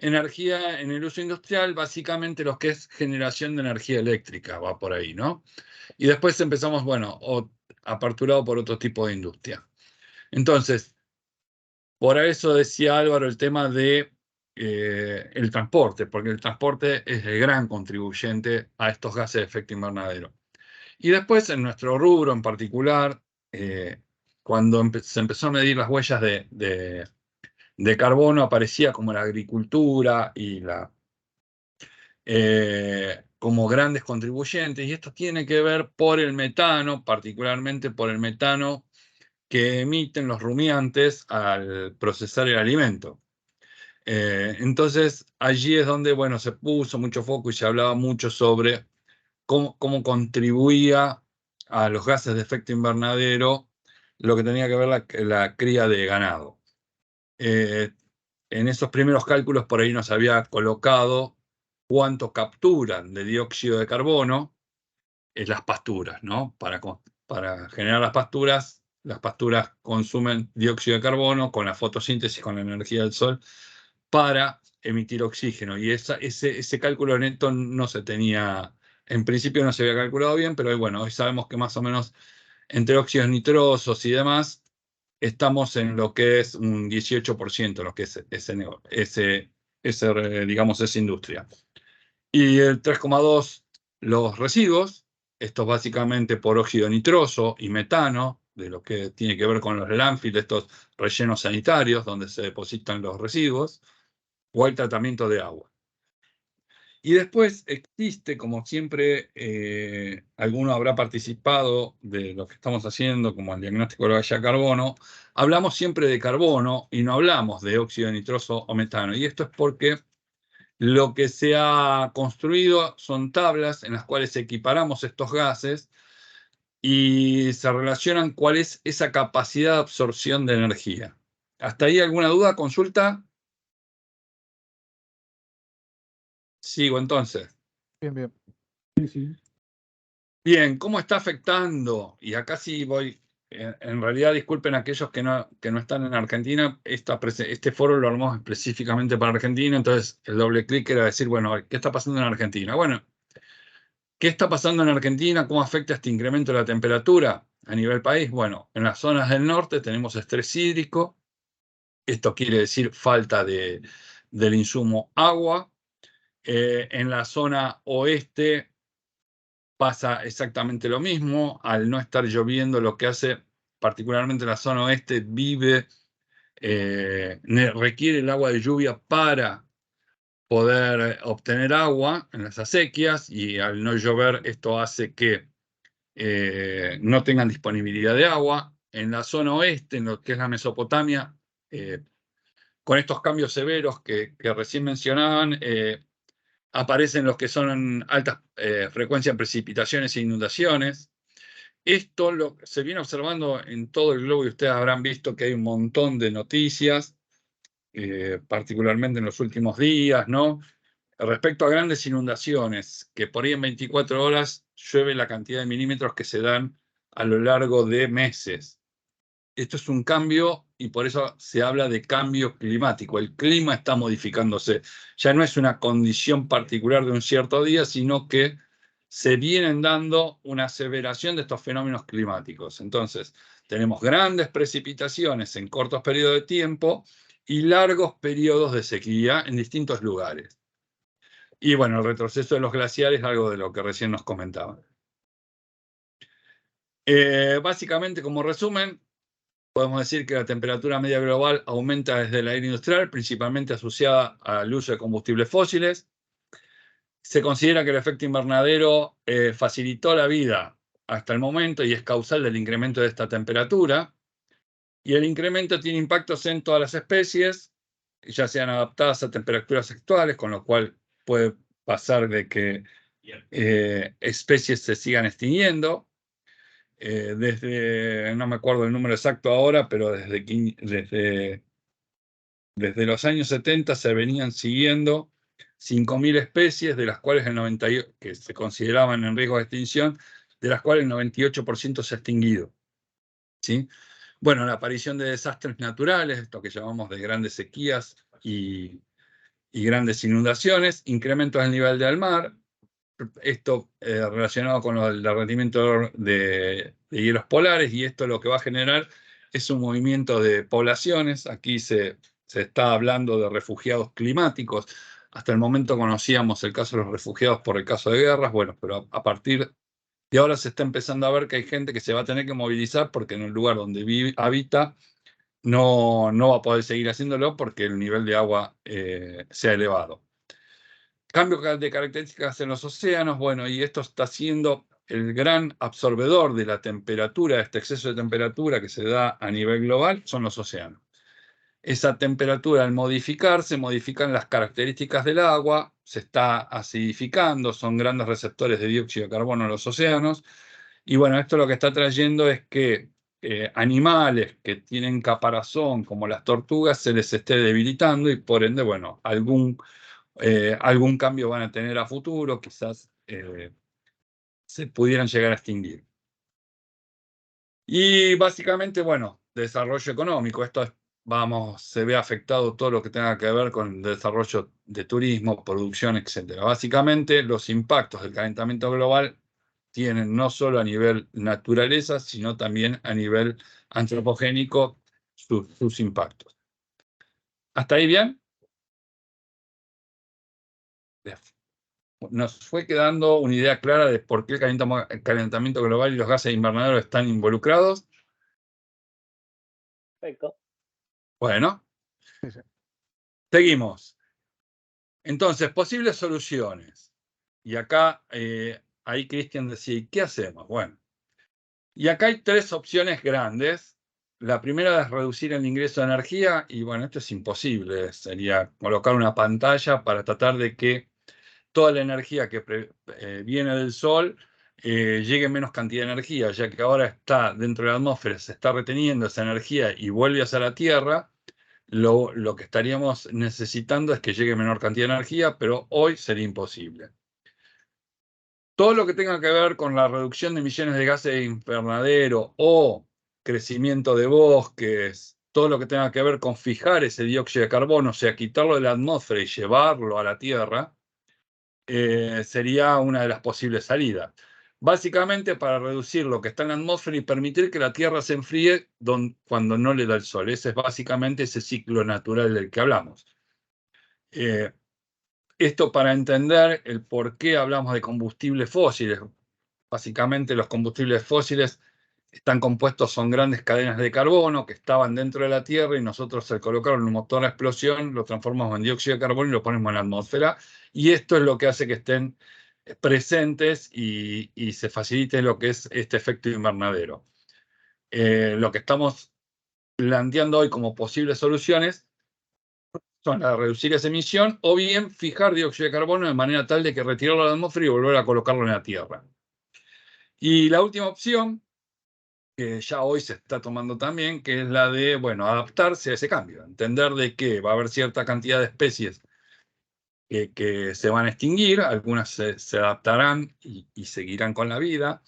energía en el uso industrial, básicamente lo que es generación de energía eléctrica, va por ahí, ¿no? Y después empezamos, bueno, aperturado por otro tipo de industria. Entonces, por eso decía Álvaro el tema de el transporte, porque el transporte es el gran contribuyente a estos gases de efecto invernadero. Y después, en nuestro rubro en particular, cuando se empezó a medir las huellas de carbono, aparecía como la agricultura y como grandes contribuyentes, y esto tiene que ver por el metano, particularmente por el metano que emiten los rumiantes al procesar el alimento. Entonces, allí es donde, bueno, se puso mucho foco y se hablaba mucho sobre cómo contribuía a los gases de efecto invernadero lo que tenía que ver la cría de ganado. En esos primeros cálculos por ahí nos había colocado cuánto capturan de dióxido de carbono las pasturas, ¿no? Para generar las pasturas consumen dióxido de carbono con la fotosíntesis, con la energía del sol, para emitir oxígeno. Y ese cálculo neto no se tenía, en principio no se había calculado bien, pero bueno, hoy sabemos que más o menos entre óxidos nitrosos y demás, estamos en lo que es un 18%, lo que es digamos, esa industria. Y el 3,2% los residuos, esto básicamente por óxido nitroso y metano, de lo que tiene que ver con los landfill, estos rellenos sanitarios donde se depositan los residuos, o el tratamiento de agua. Y después existe, como siempre, alguno habrá participado de lo que estamos haciendo, como el diagnóstico de la huella de carbono, hablamos siempre de carbono y no hablamos de óxido nitroso o metano. Y esto es porque lo que se ha construido son tablas en las cuales equiparamos estos gases y se relacionan cuál es esa capacidad de absorción de energía. ¿Hasta ahí alguna duda, consulta? Sigo entonces. Bien, bien. Sí, sí. Bien, ¿cómo está afectando? Y acá sí voy, en realidad disculpen a aquellos que no están en Argentina, este foro lo armamos específicamente para Argentina, entonces el doble clic era decir, bueno, ¿qué está pasando en Argentina? Bueno, ¿qué está pasando en Argentina? ¿Cómo afecta este incremento de la temperatura a nivel país? Bueno, en las zonas del norte tenemos estrés hídrico, esto quiere decir falta del insumo agua. En la zona oeste pasa exactamente lo mismo, al no estar lloviendo, lo que hace particularmente la zona oeste requiere el agua de lluvia para poder obtener agua en las acequias, y al no llover esto hace que no tengan disponibilidad de agua. En la zona oeste, en lo que es la Mesopotamia, con estos cambios severos que recién mencionaban, aparecen los que son altas frecuencias de precipitaciones e inundaciones. Esto se viene observando en todo el globo y ustedes habrán visto que hay un montón de noticias, particularmente en los últimos días, ¿no? Respecto a grandes inundaciones, que por ahí en 24 horas llueve la cantidad de milímetros que se dan a lo largo de meses. Esto es un cambio y por eso se habla de cambio climático. El clima está modificándose. Ya no es una condición particular de un cierto día, sino que se vienen dando una aseveración de estos fenómenos climáticos. Entonces, tenemos grandes precipitaciones en cortos periodos de tiempo y largos periodos de sequía en distintos lugares. Y bueno, el retroceso de los glaciares, algo de lo que recién nos comentaban. Básicamente, como resumen, podemos decir que la temperatura media global aumenta desde la era industrial, principalmente asociada al uso de combustibles fósiles. Se considera que el efecto invernadero facilitó la vida hasta el momento y es causal del incremento de esta temperatura. Y el incremento tiene impactos en todas las especies, ya sean adaptadas a temperaturas actuales, con lo cual puede pasar de que especies se sigan extinguiendo. No me acuerdo el número exacto ahora, pero desde los años 70 se venían siguiendo 5.000 especies, de las cuales que se consideraban en riesgo de extinción, de las cuales el 98% se ha extinguido. ¿Sí? Bueno, la aparición de desastres naturales, esto que llamamos de grandes sequías y grandes inundaciones, incrementos del nivel del mar, esto relacionado con el derretimiento de hielos polares, y esto lo que va a generar es un movimiento de poblaciones. Aquí se está hablando de refugiados climáticos. Hasta el momento conocíamos el caso de los refugiados por el caso de guerras, bueno, pero a partir de ahora se está empezando a ver que hay gente que se va a tener que movilizar porque en el lugar donde habita no va a poder seguir haciéndolo porque el nivel de agua se ha elevado. Cambio de características en los océanos, bueno, y esto está siendo el gran absorbedor de la temperatura, este exceso de temperatura que se da a nivel global, son los océanos. Esa temperatura, al modificarse, modifican las características del agua, se está acidificando, son grandes receptores de dióxido de carbono en los océanos, y bueno, esto lo que está trayendo es que animales que tienen caparazón, como las tortugas, se les esté debilitando y por ende, bueno, algún cambio van a tener a futuro, quizás se pudieran llegar a extinguir. Y básicamente, bueno, desarrollo económico, se ve afectado todo lo que tenga que ver con el desarrollo de turismo, producción, etc. Básicamente, los impactos del calentamiento global tienen no solo a nivel naturaleza, sino también a nivel antropogénico sus impactos. ¿Hasta ahí bien? Nos fue quedando una idea clara de por qué el calentamiento global y los gases invernaderos están involucrados. Perfecto. Bueno, seguimos. Entonces, posibles soluciones. Y acá, ahí Cristian decía, ¿qué hacemos? Bueno, y acá hay tres opciones grandes. La primera es reducir el ingreso de energía, y bueno, esto es imposible. Sería colocar una pantalla para tratar de que toda la energía que viene del Sol llegue en menos cantidad de energía, ya que ahora está dentro de la atmósfera, se está reteniendo esa energía y vuelve hacia la Tierra. Lo que estaríamos necesitando es que llegue menor cantidad de energía, pero hoy sería imposible. Todo lo que tenga que ver con la reducción de emisiones de gases de invernadero o crecimiento de bosques, todo lo que tenga que ver con fijar ese dióxido de carbono, o sea, quitarlo de la atmósfera y llevarlo a la Tierra, sería una de las posibles salidas. Básicamente para reducir lo que está en la atmósfera y permitir que la Tierra se enfríe cuando no le da el sol. Ese es básicamente ese ciclo natural del que hablamos. Esto para entender el por qué hablamos de combustibles fósiles. Básicamente los combustibles fósiles están compuestos, son grandes cadenas de carbono que estaban dentro de la Tierra y nosotros al colocarlo en un motor a explosión lo transformamos en dióxido de carbono y lo ponemos en la atmósfera. Y esto es lo que hace que estén presentes y se facilite lo que es este efecto invernadero. Lo que estamos planteando hoy como posibles soluciones son la de reducir esa emisión o bien fijar dióxido de carbono de manera tal de que retirarlo de la atmósfera y volver a colocarlo en la Tierra. Y la última opción, que ya hoy se está tomando también, que es la de, bueno, adaptarse a ese cambio, entender de que va a haber cierta cantidad de especies que se van a extinguir, algunas se adaptarán y seguirán con la vida.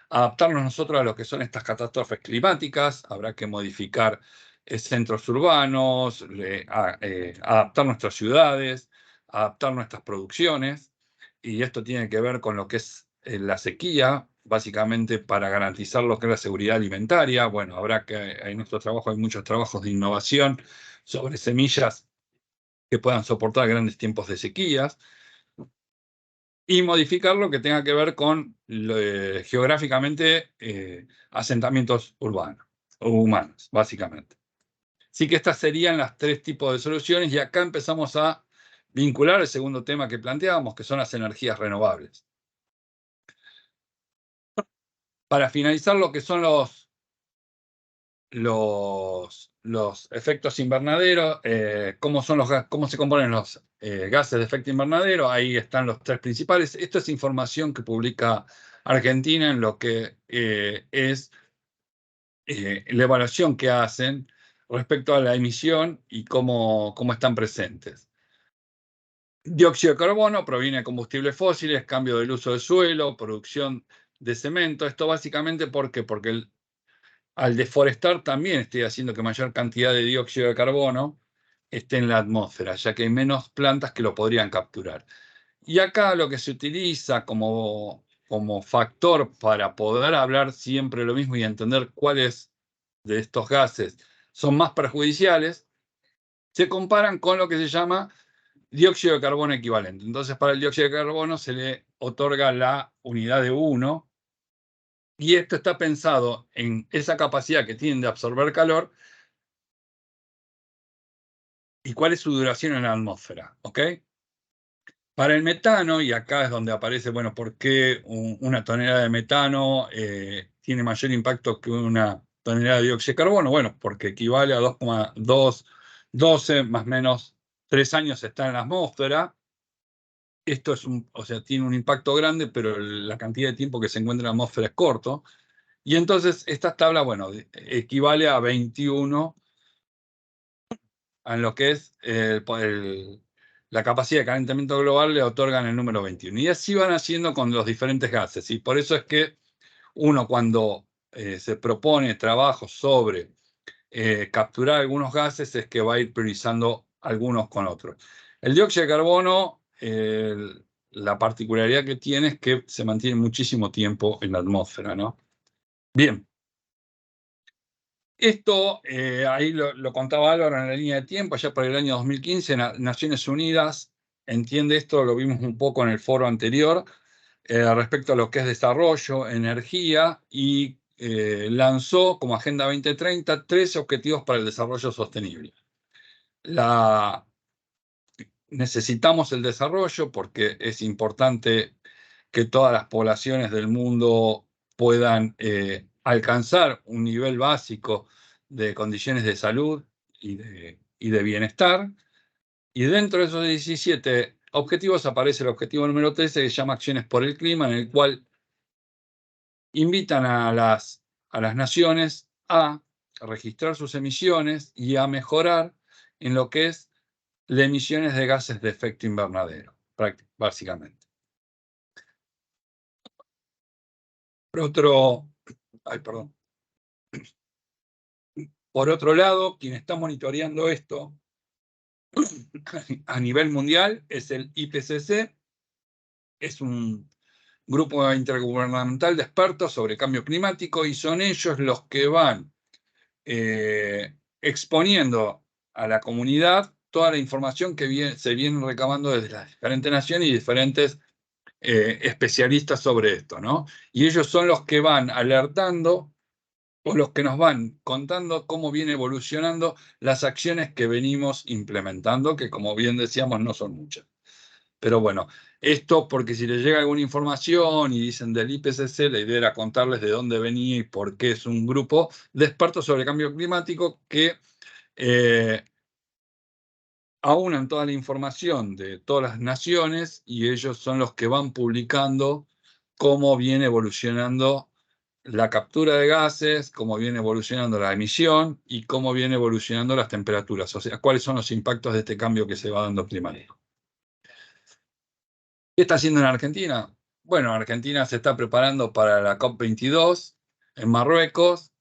Adaptarnos nosotros a lo que son estas catástrofes climáticas, habrá que modificar centros urbanos, adaptar nuestras ciudades, adaptar nuestras producciones, y esto tiene que ver con lo que es la sequía, básicamente para garantizar lo que es la seguridad alimentaria. Bueno, habrá que, en nuestro trabajo hay muchos trabajos de innovación sobre semillas que puedan soportar grandes tiempos de sequías, y modificar lo que tenga que ver con geográficamente asentamientos urbanos o humanos, básicamente. Así que estas serían las tres tipos de soluciones, y acá empezamos a vincular el segundo tema que planteábamos, que son las energías renovables. Para finalizar, lo que son los efectos invernaderos, cómo se componen los gases de efecto invernadero, ahí están los tres principales. Esto es información que publica Argentina en lo que es la evaluación que hacen respecto a la emisión y cómo están presentes. Dióxido de carbono proviene de combustibles fósiles, cambio del uso del suelo, producción de cemento. Esto básicamente, ¿por qué? Porque al deforestar también estoy haciendo que mayor cantidad de dióxido de carbono esté en la atmósfera, ya que hay menos plantas que lo podrían capturar. Y acá lo que se utiliza como factor para poder hablar siempre lo mismo y entender cuáles de estos gases son más perjudiciales, se comparan con lo que se llama dióxido de carbono equivalente. Entonces, para el dióxido de carbono se le otorga la unidad de 1, y esto está pensado en esa capacidad que tiene de absorber calor y cuál es su duración en la atmósfera, ¿ok? Para el metano, y acá es donde aparece, bueno, ¿por qué una tonelada de metano tiene mayor impacto que una tonelada de dióxido de carbono? Bueno, porque equivale a 2,212 más o menos 3 años está en la atmósfera. Esto es o sea, tiene un impacto grande, pero la cantidad de tiempo que se encuentra en la atmósfera es corto. Y entonces esta tabla, bueno, equivale a 21 en lo que es la capacidad de calentamiento global, le otorgan el número 21. Y así van haciendo con los diferentes gases. Y por eso es que uno, cuando se propone trabajos sobre capturar algunos gases, es que va a ir priorizando algunos con otros. El dióxido de carbono, la particularidad que tiene es que se mantiene muchísimo tiempo en la atmósfera, ¿no? Bien. Esto, ahí lo contaba Álvaro en la línea de tiempo, allá por el año 2015, Naciones Unidas entiende esto, lo vimos un poco en el foro anterior, respecto a lo que es desarrollo, energía, y lanzó como Agenda 2030 3 objetivos para el desarrollo sostenible. Necesitamos el desarrollo porque es importante que todas las poblaciones del mundo puedan alcanzar un nivel básico de condiciones de salud y de bienestar. Y dentro de esos 17 objetivos aparece el objetivo número 13, que se llama Acciones por el Clima, en el cual invitan a las naciones a registrar sus emisiones y a mejorar en lo que es las emisiones de gases de efecto invernadero, básicamente. Por otro lado, quien está monitoreando esto a nivel mundial es el IPCC, es un grupo intergubernamental de expertos sobre cambio climático, y son ellos los que van exponiendo a la comunidad toda la información que se viene recabando desde las diferentes naciones y diferentes especialistas sobre esto, ¿no? Y ellos son los que van alertando o los que nos van contando cómo viene evolucionando las acciones que venimos implementando, que como bien decíamos no son muchas. Pero bueno, esto porque si les llega alguna información y dicen del IPCC, la idea era contarles de dónde venía y por qué es un grupo de expertos sobre cambio climático que aunan toda la información de todas las naciones, y ellos son los que van publicando cómo viene evolucionando la captura de gases, cómo viene evolucionando la emisión y cómo viene evolucionando las temperaturas, o sea, cuáles son los impactos de este cambio que se va dando climático. ¿Qué está haciendo en Argentina? Bueno, Argentina se está preparando para la COP22 en Marruecos.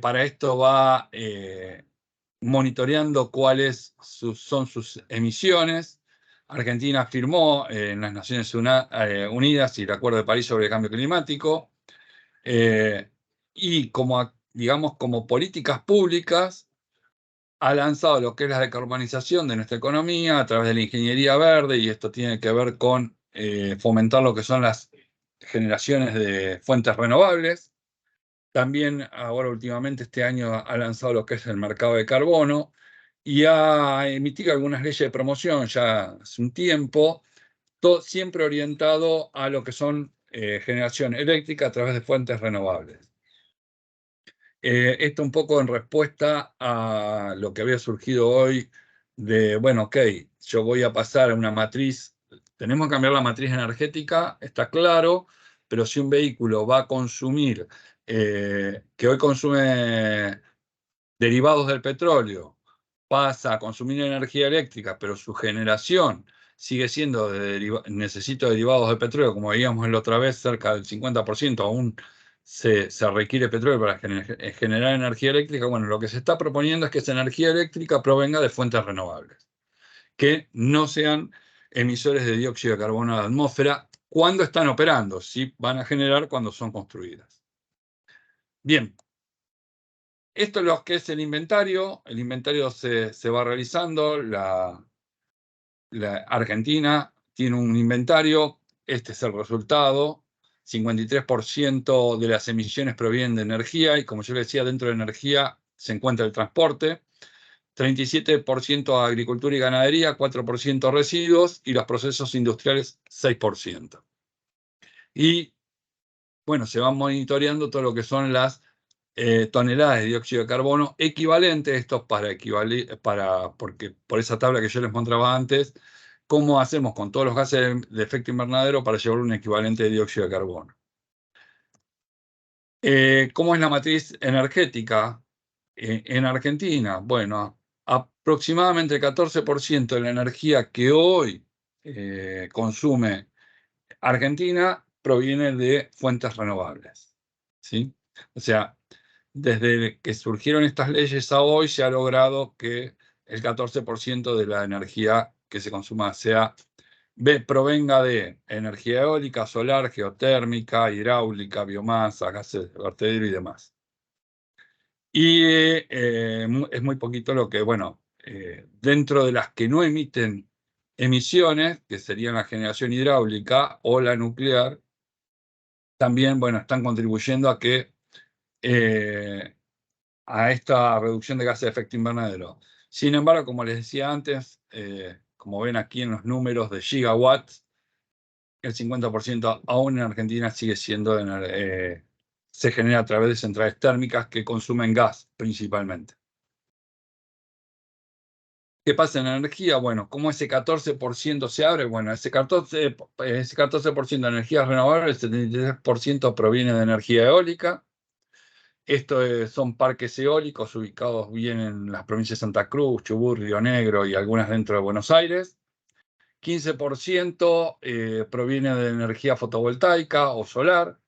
Para esto va monitoreando cuáles son sus emisiones Argentina firmó en las Naciones Unidas y el Acuerdo de París sobre el Cambio Climático, y digamos, como políticas públicas ha lanzado lo que es la decarbonización de nuestra economía a través de la ingeniería verde, y esto tiene que ver con fomentar lo que son las generaciones de fuentes renovables. También ahora últimamente este año ha lanzado lo que es el mercado de carbono y ha emitido algunas leyes de promoción ya hace un tiempo, todo siempre orientado a lo que son generación eléctrica a través de fuentes renovables. Esto un poco en respuesta a lo que había surgido hoy de, bueno, ok, yo voy a pasar a una matriz, tenemos que cambiar la matriz energética, está claro, pero si un vehículo va a consumir, que hoy consume derivados del petróleo, pasa a consumir energía eléctrica, pero su generación sigue siendo necesito derivados de petróleo, como veíamos la otra vez, cerca del 50%, aún se requiere petróleo para generar energía eléctrica. Bueno, lo que se está proponiendo es que esa energía eléctrica provenga de fuentes renovables, que no sean emisores de dióxido de carbono a la atmósfera cuando están operando, sí van a generar cuando son construidas. Bien. Esto es lo que es el inventario. El inventario se va realizando. La Argentina tiene un inventario. Este es el resultado. 53% de las emisiones provienen de energía. Y como yo le decía, dentro de energía se encuentra el transporte. 37% agricultura y ganadería, 4% residuos y los procesos industriales 6%. Y bueno, se van monitoreando todo lo que son las toneladas de dióxido de carbono equivalente, esto porque por esa tabla que yo les mostraba antes, cómo hacemos con todos los gases de efecto invernadero para llevar un equivalente de dióxido de carbono. ¿Cómo es la matriz energética en Argentina? Bueno, aproximadamente el 14% de la energía que hoy consume Argentina proviene de fuentes renovables, ¿sí? O sea, desde que surgieron estas leyes a hoy se ha logrado que el 14% de la energía que se consuma provenga de energía eólica, solar, geotérmica, hidráulica, biomasa, gases de vertedero y demás. Y es muy poquito lo que, bueno, dentro de las que no emiten emisiones, que serían la generación hidráulica o la nuclear, también, bueno, están contribuyendo a que a esta reducción de gases de efecto invernadero. Sin embargo, como les decía antes, como ven aquí en los números de gigawatts, el 50% aún en Argentina sigue siendo, se genera a través de centrales térmicas que consumen gas principalmente. ¿Qué pasa en la energía? Bueno, ¿cómo ese 14% se abre? Bueno, ese 14% de energía renovable, el 73% proviene de energía eólica. Estos son parques eólicos ubicados bien en las provincias de Santa Cruz, Chubut, Río Negro y algunas dentro de Buenos Aires. 15% proviene de energía fotovoltaica o solar.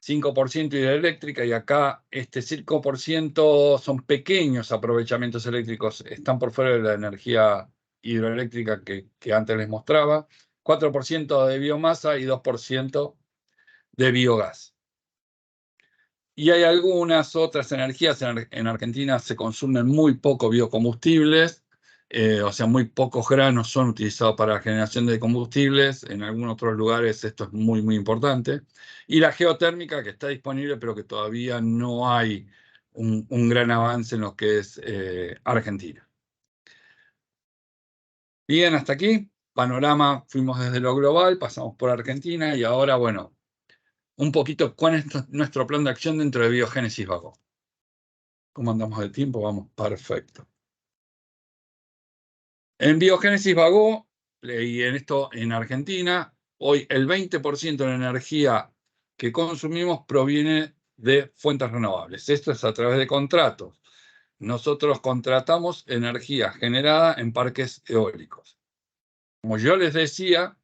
5% hidroeléctrica, y acá este 5% son pequeños aprovechamientos eléctricos, están por fuera de la energía hidroeléctrica que antes les mostraba. 4% de biomasa y 2% de biogás. Y hay algunas otras energías. En Argentina se consumen muy pocos biocombustibles, o sea, muy pocos granos son utilizados para la generación de combustibles. En algunos otros lugares esto es muy, muy importante. Y la geotérmica, que está disponible, pero que todavía no hay un gran avance en lo que es Argentina. Bien, hasta aquí. Panorama, fuimos desde lo global, pasamos por Argentina y ahora, bueno, un poquito cuál es nuestro plan de acción dentro de Biogénesis Vago. ¿Cómo andamos de tiempo? Vamos, perfecto. En Biogénesis Vago, y en esto en Argentina, hoy el 20% de la energía que consumimos proviene de fuentes renovables. Esto es a través de contratos. Nosotros contratamos energía generada en parques eólicos. Como yo les decía,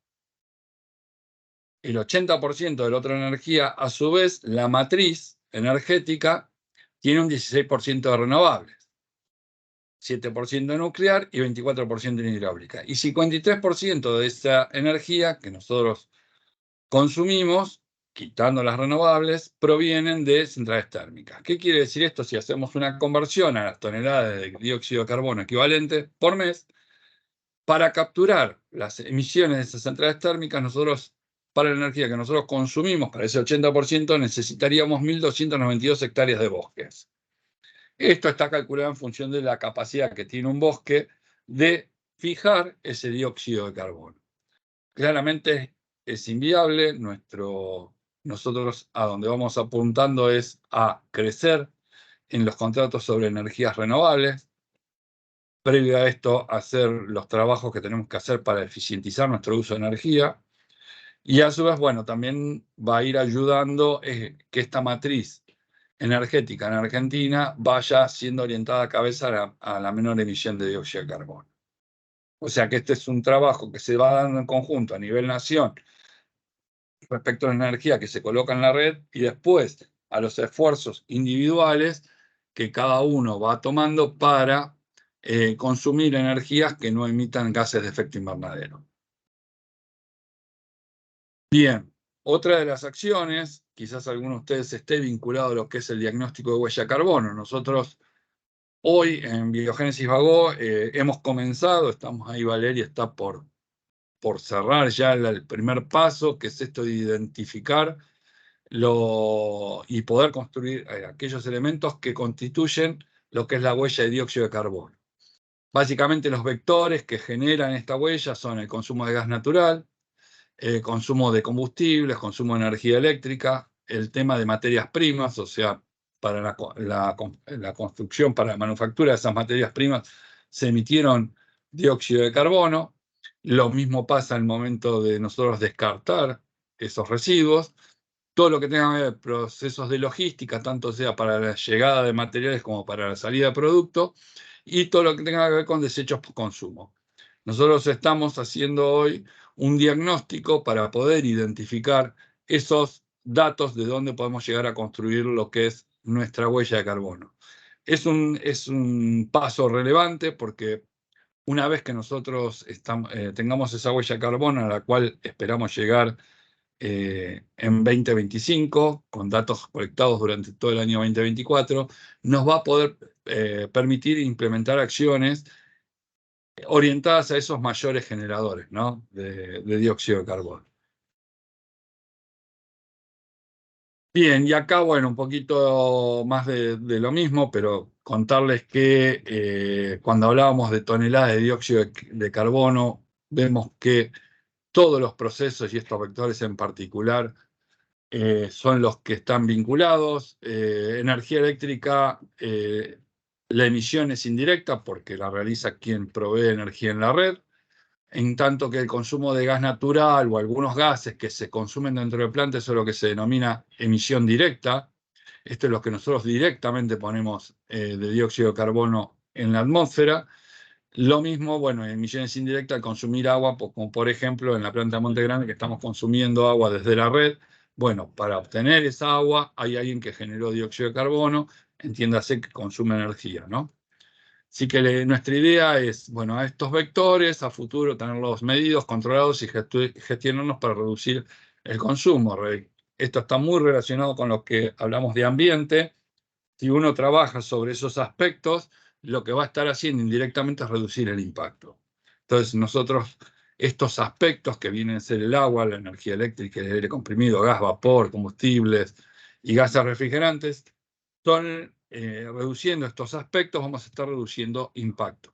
el 80% de la otra energía, a su vez, la matriz energética tiene un 16% de renovables. 7% nuclear y 24% en hidráulica. Y 53% de esa energía que nosotros consumimos, quitando las renovables, provienen de centrales térmicas. ¿Qué quiere decir esto? Si hacemos una conversión a las toneladas de dióxido de carbono equivalente por mes, para capturar las emisiones de esas centrales térmicas, nosotros, para la energía que nosotros consumimos, para ese 80%, necesitaríamos 1.292 hectáreas de bosques. Esto está calculado en función de la capacidad que tiene un bosque de fijar ese dióxido de carbono. Claramente es inviable. Nosotros a donde vamos apuntando es a crecer en los contratos sobre energías renovables. Previo a esto, hacer los trabajos que tenemos que hacer para eficientizar nuestro uso de energía. Y a su vez, bueno, también va a ir ayudando que esta matriz energética en Argentina vaya siendo orientada cada vez a la menor emisión de dióxido de carbono. O sea que este es un trabajo que se va dando en conjunto a nivel nación respecto a la energía que se coloca en la red y después a los esfuerzos individuales que cada uno va tomando para consumir energías que no emitan gases de efecto invernadero. Bien, otra de las acciones, quizás alguno de ustedes esté vinculado a lo que es el diagnóstico de huella de carbono. Nosotros hoy en Biogénesis Vagó hemos comenzado, estamos ahí, Valeria está por cerrar ya el primer paso, que es esto de identificar y poder construir aquellos elementos que constituyen lo que es la huella de dióxido de carbono. Básicamente los vectores que generan esta huella son el consumo de gas natural, consumo de combustibles, consumo de energía eléctrica, el tema de materias primas, o sea, para la construcción, para la manufactura de esas materias primas se emitieron dióxido de carbono. Lo mismo pasa al momento de nosotros descartar esos residuos. Todo lo que tenga que ver procesos de logística, tanto sea para la llegada de materiales como para la salida de productos, y todo lo que tenga que ver con desechos post consumo. Nosotros estamos haciendo hoy un diagnóstico para poder identificar esos datos de dónde podemos llegar a construir lo que es nuestra huella de carbono. Es un paso relevante porque una vez que nosotros tengamos esa huella de carbono a la cual esperamos llegar en 2025, con datos colectados durante todo el año 2024, nos va a poder permitir implementar acciones orientadas a esos mayores generadores, ¿no? de dióxido de carbono. Bien, y acá, bueno, un poquito más de lo mismo, pero contarles que cuando hablábamos de toneladas de dióxido de carbono, vemos que todos los procesos, y estos vectores en particular, son los que están vinculados. Energía eléctrica, la emisión es indirecta porque la realiza quien provee energía en la red, en tanto que el consumo de gas natural o algunos gases que se consumen dentro de plantas, eso es lo que se denomina emisión directa. Esto es lo que nosotros directamente ponemos de dióxido de carbono en la atmósfera. Lo mismo, bueno, emisiones indirectas al consumir agua, como por ejemplo en la planta de Monte Grande, que estamos consumiendo agua desde la red. Bueno, para obtener esa agua hay alguien que generó dióxido de carbono, entiéndase que consume energía, ¿no? Así que nuestra idea es, bueno, a estos vectores, a futuro tenerlos medidos, controlados y gestionarnos para reducir el consumo. Esto está muy relacionado con lo que hablamos de ambiente. Si uno trabaja sobre esos aspectos, lo que va a estar haciendo indirectamente es reducir el impacto. Entonces, nosotros, estos aspectos que vienen a ser el agua, la energía eléctrica, el aire comprimido, gas, vapor, combustibles y gases refrigerantes, reduciendo estos aspectos, vamos a estar reduciendo impacto,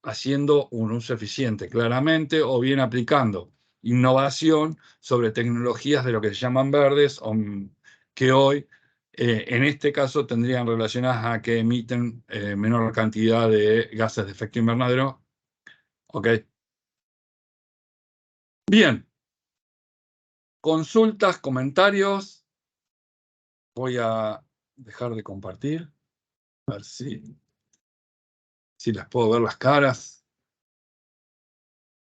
haciendo un uso eficiente, claramente, o bien aplicando innovación sobre tecnologías de lo que se llaman verdes, que hoy en este caso tendrían relacionadas a que emiten menor cantidad de gases de efecto invernadero. ¿Ok? Bien. Consultas, comentarios. Voy a dejar de compartir. A ver si les puedo ver las caras.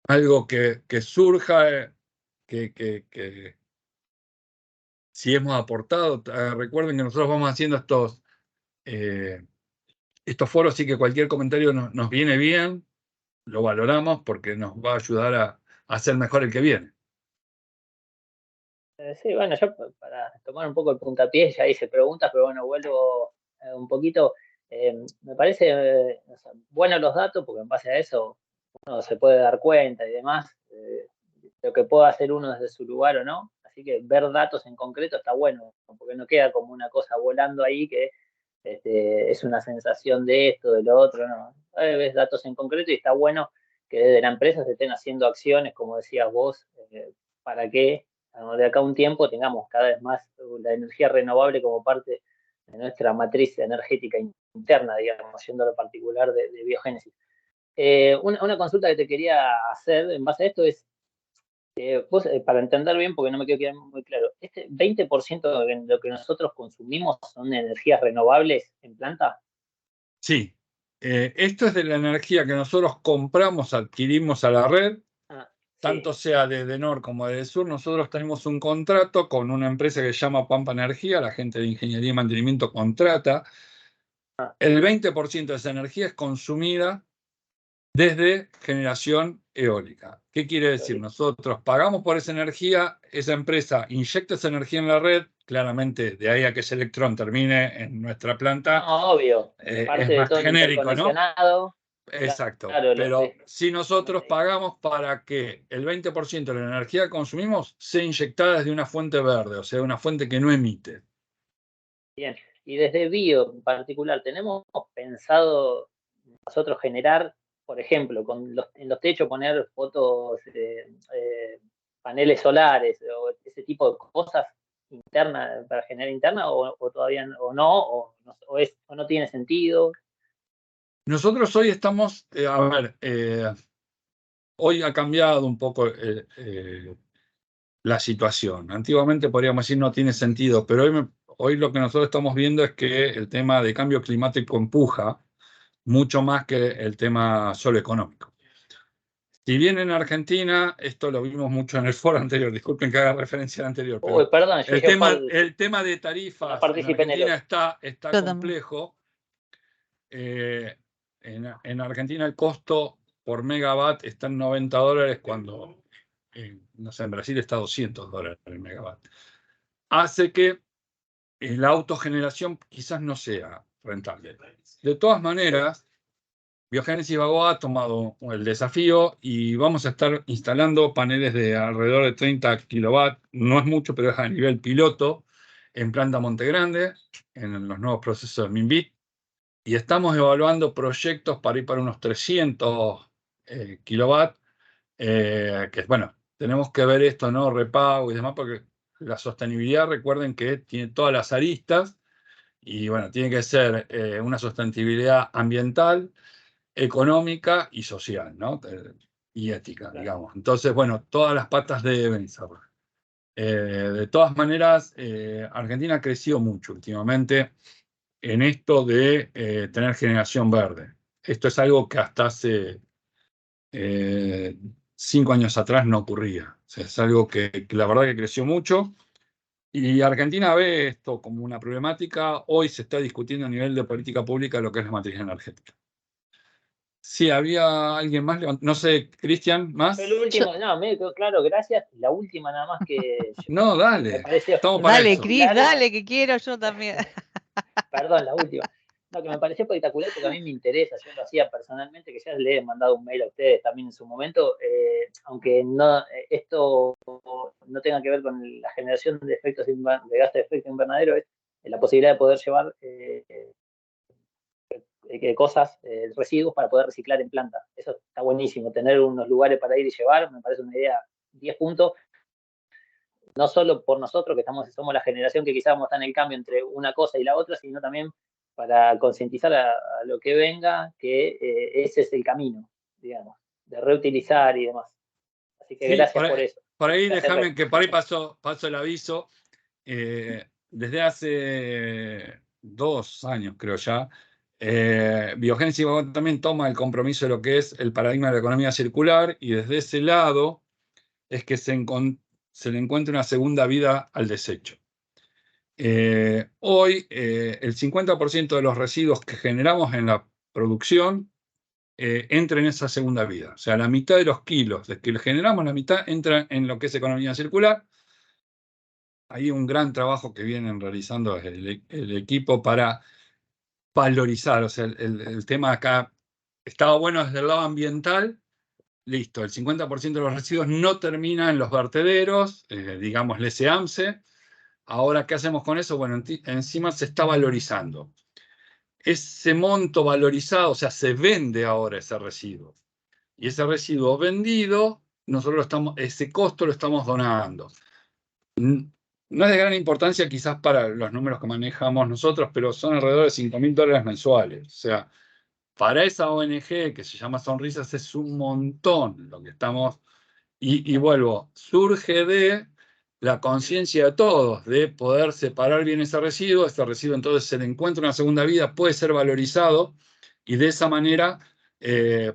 Algo que surja, si hemos aportado. Recuerden que nosotros vamos haciendo estos foros sí que cualquier comentario nos viene bien, lo valoramos porque nos va a ayudar a hacer mejor el que viene. Sí, bueno, yo para tomar un poco el puntapié, ya hice preguntas, pero bueno, vuelvo un poquito. Me parece o sea, bueno los datos, porque en base a eso uno se puede dar cuenta y demás, lo que pueda hacer uno desde su lugar o no. Así que ver datos en concreto está bueno, porque no queda como una cosa volando ahí que es una sensación de esto, de lo otro, no. Ves datos en concreto y está bueno que desde la empresa se estén haciendo acciones, como decías vos, para que de acá a un tiempo tengamos cada vez más la energía renovable como parte de nuestra matriz energética interna, digamos, yendo a lo particular de biogénesis. Una consulta que te quería hacer en base a esto es, vos, para entender bien, porque no me quedó muy claro, ¿este 20% de lo que nosotros consumimos son energías renovables en planta? Sí, esto es de la energía que nosotros compramos, adquirimos a la red, tanto sea de Edenor como de Sur. Nosotros tenemos un contrato con una empresa que se llama Pampa Energía, la gente de ingeniería y mantenimiento contrata. El 20% de esa energía es consumida desde generación eólica. ¿Qué quiere decir? Nosotros pagamos por esa energía, esa empresa inyecta esa energía en la red, claramente de ahí a que ese electrón termine en nuestra planta. No, obvio, parte es de más todo el genérico, ¿no? interconexionado. Exacto, Claro, pero si nosotros pagamos para que el 20% de la energía que consumimos sea inyectada desde una fuente verde, o sea, una fuente que no emite. Bien, y desde Bio en particular, ¿tenemos pensado nosotros generar, por ejemplo, en los techos poner fotos, paneles solares o ese tipo de cosas internas para generar interna o todavía o no tiene sentido? Nosotros hoy estamos, hoy ha cambiado un poco la situación. Antiguamente podríamos decir no tiene sentido, pero hoy lo que nosotros estamos viendo es que el tema de cambio climático empuja mucho más que el tema solo económico. Si bien en Argentina, esto lo vimos mucho en el foro anterior, disculpen que haga referencia al anterior, pero Uy, perdón, yo el tema de tarifas en Argentina está complejo. En Argentina el costo por megawatt está en $90 cuando, no sé, en Brasil está $200 el megawatt. Hace que la autogeneración quizás no sea rentable. De todas maneras, Biogénesis Bagoa ha tomado el desafío y vamos a estar instalando paneles de alrededor de 30 kilowatts, no es mucho, pero es a nivel piloto, en planta Monte Grande, en los nuevos procesos de Minbit, y estamos evaluando proyectos para ir para unos 300 kilowatts, que bueno, tenemos que ver esto, ¿no? Repago y demás, porque la sostenibilidad, recuerden que tiene todas las aristas, y bueno, tiene que ser una sostenibilidad ambiental, económica y social, ¿no? Y ética, digamos. Entonces, bueno, todas las patas deben ser. De todas maneras, Argentina creció mucho últimamente en esto de tener generación verde. Esto es algo que hasta hace 5 años atrás no ocurría. O sea, es algo que la verdad que creció mucho. Y Argentina ve esto como una problemática. Hoy se está discutiendo a nivel de política pública lo que es la matriz energética. Sí, había alguien más. No sé, Cristian, ¿más? El último, no, me quedó claro, gracias. La última nada más que No, dale. me pareció. Estamos para Dale, eso. Cris, dale, que quiero yo también. Perdón, la última. No, que me pareció espectacular porque a mí me interesa, yo lo hacía personalmente, que ya le he mandado un mail a ustedes también en su momento, aunque no esto no tenga que ver con la generación de efectos de gases de efecto invernadero, es la posibilidad de poder llevar cosas, residuos para poder reciclar en planta. Eso está buenísimo, tener unos lugares para ir y llevar, me parece una idea 10 puntos, no solo por nosotros, que somos la generación que quizás vamos a estar en el cambio entre una cosa y la otra, sino también para concientizar a lo que venga que ese es el camino, digamos, de reutilizar y demás. Así que Sí, gracias por eso. Por ahí déjame que por ahí paso el aviso. Desde hace 2 años, creo ya, Biogénesis también toma el compromiso de lo que es el paradigma de la economía circular, y desde ese lado es que se le encuentra una segunda vida al desecho. Hoy el 50% de los residuos que generamos en la producción entra en esa segunda vida. O sea, la mitad de los kilos de que generamos, la mitad entra en lo que es economía circular. Hay un gran trabajo que vienen realizando el equipo para valorizar. O sea, el tema acá estaba bueno desde el lado ambiental. Listo, el 50% de los residuos no termina en los vertederos, digámosle SEAMSE. Ahora, ¿qué hacemos con eso? Bueno, encima se está valorizando. Ese monto valorizado, o sea, se vende ahora ese residuo. Y ese residuo vendido, nosotros ese costo lo estamos donando. No es de gran importancia quizás para los números que manejamos nosotros, pero son alrededor de $5.000 mensuales. O sea, para esa ONG que se llama Sonrisas es un montón lo que estamos. Y vuelvo, surge de la conciencia de todos, de poder separar bien ese residuo entonces se le encuentra una segunda vida, puede ser valorizado y de esa manera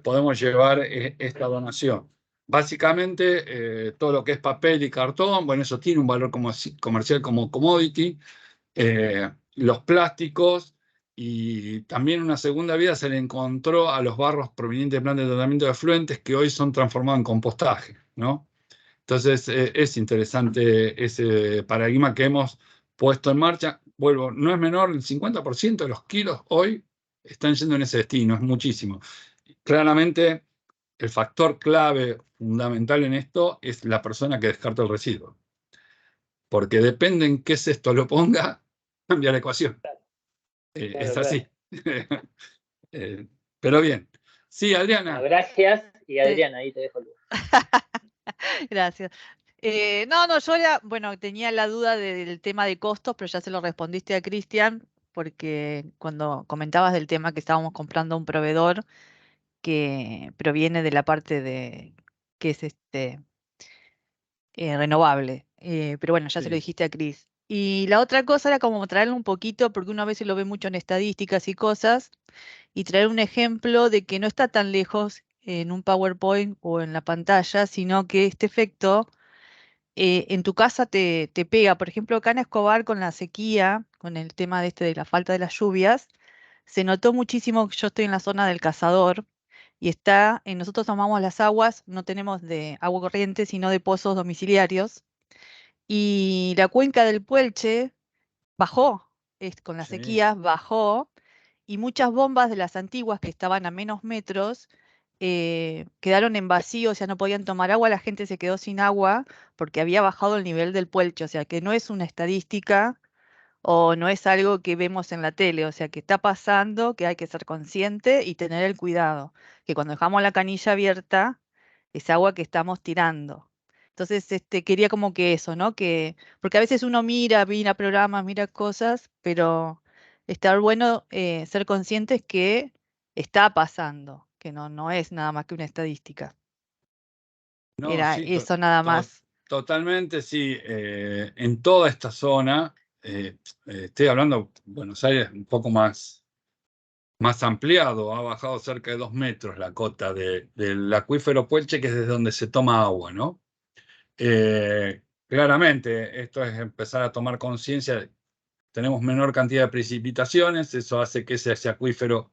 podemos llevar esta donación. Básicamente, todo lo que es papel y cartón, bueno, eso tiene un valor comercial como commodity. Los plásticos y también una segunda vida se le encontró a los barros provenientes de plantas de tratamiento de afluentes que hoy son transformados en compostaje, ¿no? Entonces, es interesante ese paradigma que hemos puesto en marcha. Vuelvo, no es menor, el 50% de los kilos hoy están yendo en ese destino, es muchísimo. Claramente, el factor clave fundamental en esto es la persona que descarta el residuo. Porque depende en qué cesto lo ponga, cambia la ecuación. Es así. Pero bien. Sí, Adriana. Bueno, gracias. Y Adriana, ahí te dejo el lugar. Gracias. No, yo ya, bueno, tenía la duda del tema de costos, pero ya se lo respondiste a Cristian, porque cuando comentabas del tema que estábamos comprando a un proveedor que proviene de la parte de que es renovable. Pero bueno, ya se lo Sí. dijiste a Cris. Y la otra cosa era como traerle un poquito, porque uno a veces lo ve mucho en estadísticas y cosas, y traer un ejemplo de que no está tan lejos en un PowerPoint o en la pantalla, sino que este efecto en tu casa te pega. Por ejemplo, acá en Escobar con la sequía, con el tema de la falta de las lluvias, se notó muchísimo. Yo estoy en la zona del Cazador y nosotros tomamos las aguas, no tenemos de agua corriente, sino de pozos domiciliarios. Y la cuenca del Puelche bajó, con la Sí. sequía bajó, y muchas bombas de las antiguas que estaban a menos metros quedaron en vacío, o sea, no podían tomar agua, la gente se quedó sin agua porque había bajado el nivel del Puelche, o sea, que no es una estadística o no es algo que vemos en la tele, o sea, que está pasando, que hay que ser consciente y tener el cuidado, que cuando dejamos la canilla abierta es agua que estamos tirando. Entonces, quería como que eso, ¿no? Porque a veces uno mira programas, mira cosas, pero está bueno ser conscientes que está pasando, que no es nada más que una estadística. No, Era sí, eso nada más. totalmente, sí. En toda esta zona, estoy hablando Buenos Aires un poco más ampliado, ha bajado cerca de 2 metros la cota del acuífero Puelche, que es desde donde se toma agua, ¿no? Claramente, esto es empezar a tomar conciencia. Tenemos menor cantidad de precipitaciones, eso hace que ese acuífero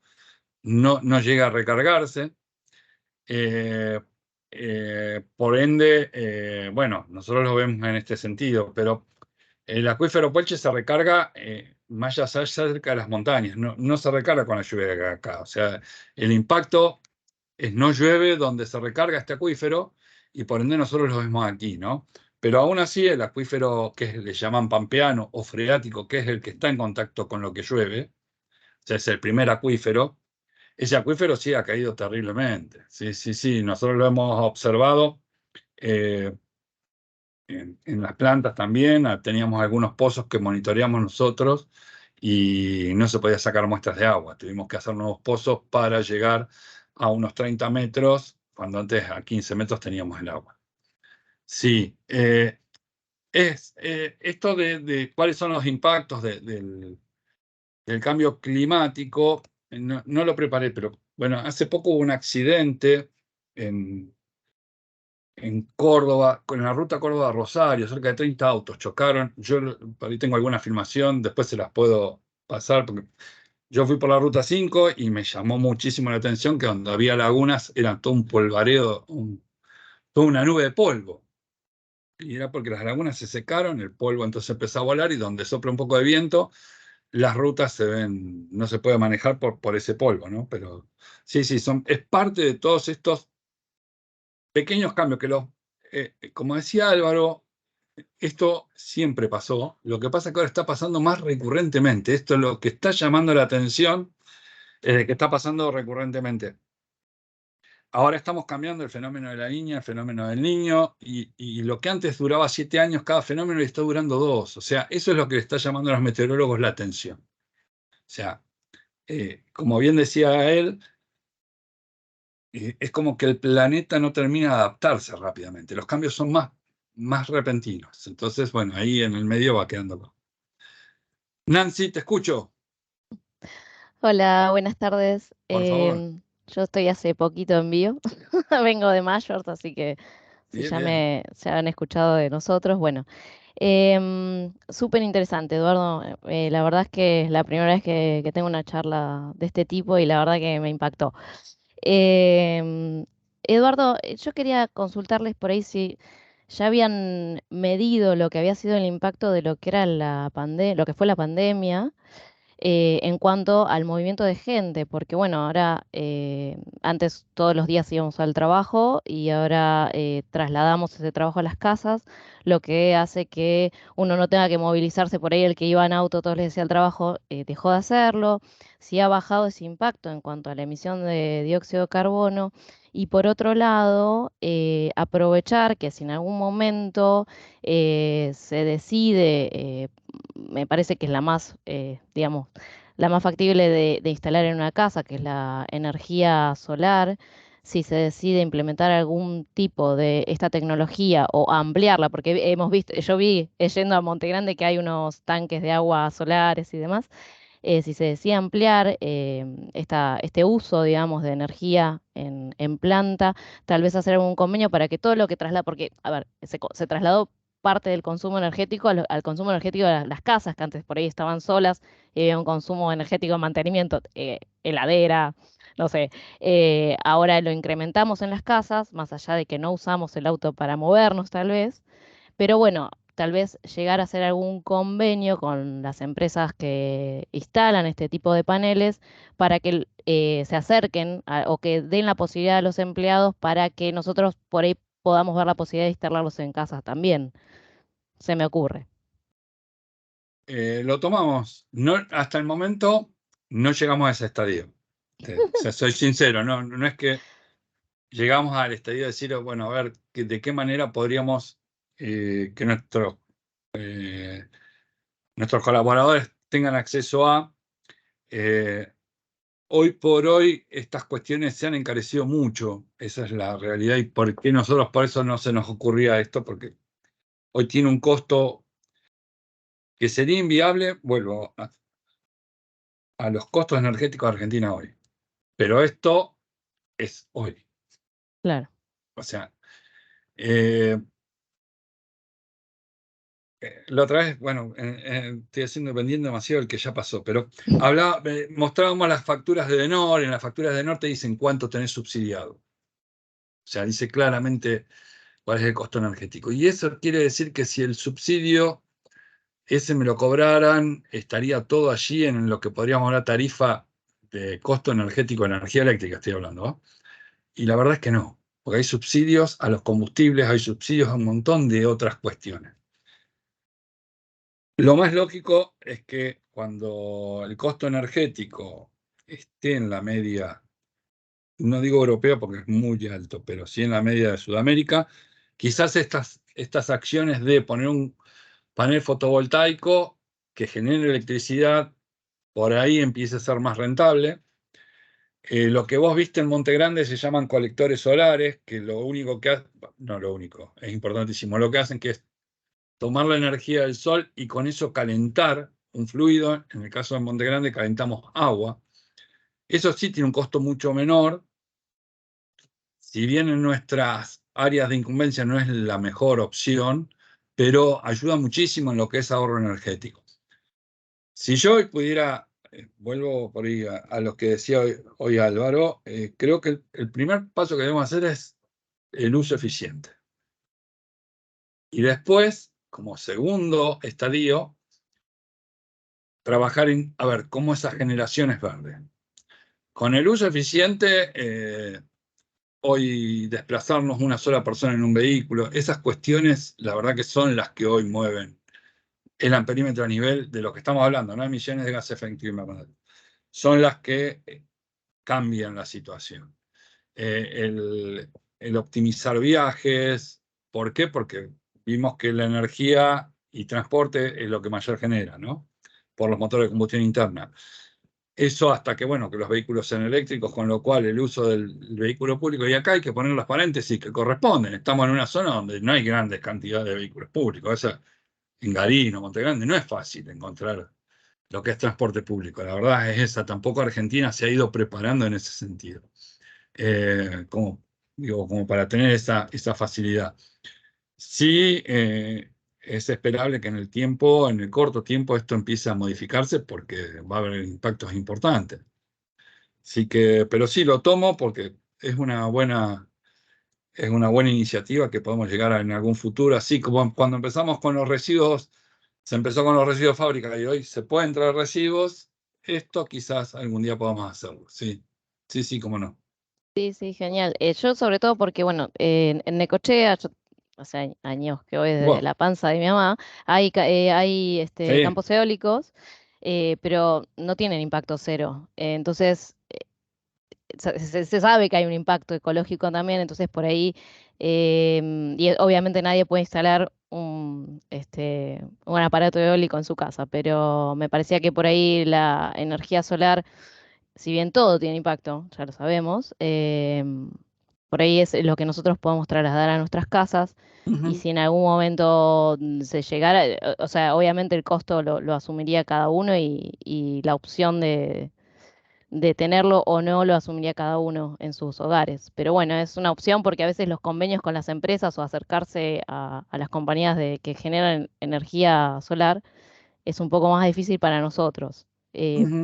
no llegue a recargarse. Por ende, bueno, nosotros lo vemos en este sentido, pero el acuífero Puelche se recarga más allá cerca de las montañas, no se recarga con la lluvia de acá. O sea, el impacto es no llueve donde se recarga este acuífero y por ende nosotros lo vemos aquí, ¿no? Pero aún así el acuífero que le llaman pampeano o freático, que es el que está en contacto con lo que llueve, o sea, es el primer acuífero. Ese acuífero sí ha caído terriblemente. Sí, nosotros lo hemos observado eh, en las plantas también. Teníamos algunos pozos que monitoreamos nosotros y no se podía sacar muestras de agua. Tuvimos que hacer nuevos pozos para llegar a unos 30 metros, cuando antes a 15 metros teníamos el agua. Sí, esto de cuáles son los impactos del cambio climático. No lo preparé, pero bueno, hace poco hubo un accidente en en Córdoba, con la ruta Córdoba-Rosario, cerca de 30 autos chocaron. Yo por ahí tengo alguna filmación, después se las puedo pasar, porque yo fui por la ruta 5 y me llamó muchísimo la atención que donde había lagunas era todo un polvareo, toda una nube de polvo. Y era porque las lagunas se secaron, el polvo entonces empezó a volar y donde sopla un poco de viento, las rutas se ven, no se puede manejar por ese polvo, ¿no? Pero sí, es parte de todos estos pequeños cambios como decía Álvaro, esto siempre pasó. Lo que pasa es que ahora está pasando más recurrentemente. Esto es lo que está llamando la atención, que está pasando recurrentemente. Ahora estamos cambiando el fenómeno de la niña, el fenómeno del niño, y lo que antes duraba 7 años cada fenómeno y está durando 2. O sea, eso es lo que le está llamando a los meteorólogos la atención. O sea, como bien decía él, es como que el planeta no termina de adaptarse rápidamente. Los cambios son más repentinos. Entonces, bueno, ahí en el medio va quedando. Nancy, te escucho. Hola, buenas tardes. Por favor. Yo estoy hace poquito en vivo, vengo de Mayors, así que si Bien, ya bien. se han escuchado de nosotros, bueno, súper interesante, Eduardo. La verdad es que es la primera vez que tengo una charla de este tipo y la verdad que me impactó. Eduardo, yo quería consultarles por ahí si ya habían medido lo que había sido el impacto de lo que era lo que fue la pandemia en cuanto al movimiento de gente, porque bueno, ahora antes todos los días íbamos al trabajo y ahora trasladamos ese trabajo a las casas, lo que hace que uno no tenga que movilizarse por ahí, el que iba en auto todos los días al trabajo dejó de hacerlo, sí ha bajado ese impacto en cuanto a la emisión de dióxido de carbono. Y por otro lado, aprovechar que si en algún momento se decide me parece que es la más, digamos, la más factible de instalar en una casa, que es la energía solar. Si se decide implementar algún tipo de esta tecnología o ampliarla, porque hemos visto, yo vi yendo a Monte Grande que hay unos tanques de agua solares y demás, si se decide ampliar este uso, digamos, de energía en planta, tal vez hacer algún convenio para que todo lo que traslada, porque, a ver, se trasladó parte del consumo energético al consumo energético de las casas, que antes por ahí estaban solas, y había un consumo energético de mantenimiento, heladera, no sé. Ahora lo incrementamos en las casas, más allá de que no usamos el auto para movernos tal vez, pero bueno, tal vez llegar a hacer algún convenio con las empresas que instalan este tipo de paneles para que se acerquen o que den la posibilidad a los empleados para que nosotros por ahí podamos ver la posibilidad de instalarlos en casas también. Se me ocurre. Lo tomamos. No, hasta el momento no llegamos a ese estadio. O sea, soy sincero, no es que llegamos al estadio de decir, bueno, a ver, de qué manera podríamos que nuestros colaboradores tengan acceso a. Hoy por hoy estas cuestiones se han encarecido mucho, esa es la realidad, y por qué nosotros por eso no se nos ocurría esto, porque hoy tiene un costo que sería inviable, vuelvo a los costos energéticos de Argentina hoy. Pero esto es hoy. Claro. O sea, la otra vez, bueno, estoy vendiendo demasiado el que ya pasó, pero mostrábamos las facturas de Denor, en las facturas de Denor te dicen cuánto tenés subsidiado. O sea, dice claramente cuál es el costo energético. Y eso quiere decir que si el subsidio ese me lo cobraran, estaría todo allí en lo que podríamos hablar tarifa de costo energético de energía eléctrica, estoy hablando, ¿no? Y la verdad es que no, porque hay subsidios a los combustibles, hay subsidios a un montón de otras cuestiones. Lo más lógico es que cuando el costo energético esté en la media, no digo europea porque es muy alto, pero sí en la media de Sudamérica, quizás estas acciones de poner un panel fotovoltaico que genere electricidad, por ahí empiece a ser más rentable. Lo que vos viste en Monte Grande se llaman colectores solares, que lo único que hacen, no lo único, es importantísimo, lo que hacen que es tomar la energía del sol y con eso calentar un fluido. En el caso de Monte Grande calentamos agua. Eso sí tiene un costo mucho menor. Si bien en nuestras áreas de incumbencia no es la mejor opción, pero ayuda muchísimo en lo que es ahorro energético. Si yo hoy pudiera, vuelvo por ahí a lo que decía hoy Álvaro, creo que el primer paso que debemos hacer es el uso eficiente. Y después, como segundo estadio, trabajar en, a ver, cómo esa generación es verde. Con el uso eficiente, hoy desplazarnos una sola persona en un vehículo, esas cuestiones, la verdad que son las que hoy mueven el amperímetro a nivel de lo que estamos hablando, no emisiones de gases efecto invernadero. Son las que cambian la situación. El optimizar viajes, ¿por qué? Porque vimos que la energía y transporte es lo que mayor genera, ¿no? Por los motores de combustión interna. Eso hasta que, bueno, que los vehículos sean eléctricos, con lo cual el uso del vehículo público, y acá hay que poner los paréntesis que corresponden. Estamos en una zona donde no hay grandes cantidades de vehículos públicos. Eso, en Garín o Montegrande no es fácil encontrar lo que es transporte público. La verdad es esa. Tampoco Argentina se ha ido preparando en ese sentido. Como para tener esa facilidad. Sí, es esperable que en el tiempo, en el corto tiempo, esto empiece a modificarse porque va a haber impactos importantes. Así que, pero sí lo tomo porque es una buena iniciativa que podemos llegar en algún futuro, así como cuando empezamos con los residuos, se empezó con los residuos de fábrica y hoy se pueden traer residuos, esto quizás algún día podamos hacerlo, sí, cómo no. Sí, sí, genial. Yo sobre todo porque, bueno, en Necochea, yo hace años que voy desde Bueno, la panza de mi mamá, hay sí. campos eólicos, pero no tienen impacto cero. Entonces, se sabe que hay un impacto ecológico también, entonces por ahí, y obviamente nadie puede instalar un aparato eólico en su casa, pero me parecía que por ahí la energía solar, si bien todo tiene impacto, ya lo sabemos, por ahí es lo que nosotros podemos trasladar a nuestras casas. Y si en algún momento se llegara, o sea, obviamente el costo lo asumiría cada uno y la opción de tenerlo o no lo asumiría cada uno en sus hogares. Pero bueno, es una opción porque a veces los convenios con las empresas o acercarse a las compañías que generan energía solar es un poco más difícil para nosotros.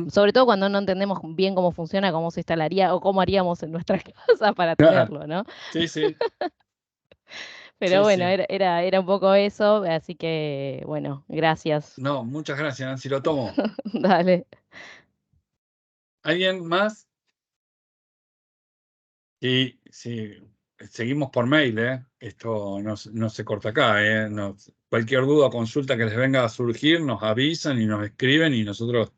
Sobre todo cuando no entendemos bien cómo funciona, cómo se instalaría o cómo haríamos en nuestra casa para tenerlo, ¿no? Sí, sí. Pero Sí, bueno, sí. era un poco eso, así que bueno, gracias. No, muchas gracias, Nancy, lo tomo. Dale. ¿Alguien más? Sí, sí. Seguimos por mail, ¿eh? Esto no se corta acá, ¿eh? Cualquier duda o consulta que les venga a surgir, nos avisan y nos escriben y nosotros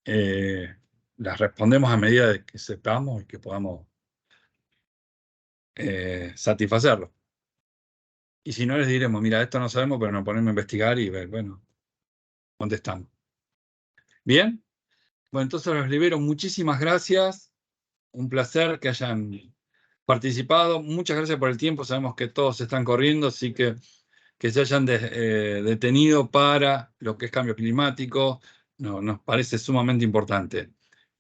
las respondemos a medida de que sepamos y que podamos satisfacerlo. Y si no, les diremos, mira, esto no sabemos, pero nos ponemos a investigar y ver, bueno, dónde estamos. ¿Bien? Bueno, entonces los libero. Muchísimas gracias. Un placer que hayan participado. Muchas gracias por el tiempo. Sabemos que todos están corriendo, así que se hayan detenido para lo que es cambio climático. Nos parece sumamente importante.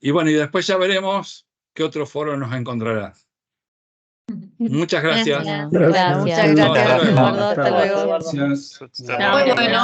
Y bueno, y después ya veremos qué otro foro nos encontrará. Muchas gracias. Bueno, Muchas gracias. gracias, Hasta luego. Eduardo. Hasta luego. Gracias. Gracias. Muy bueno.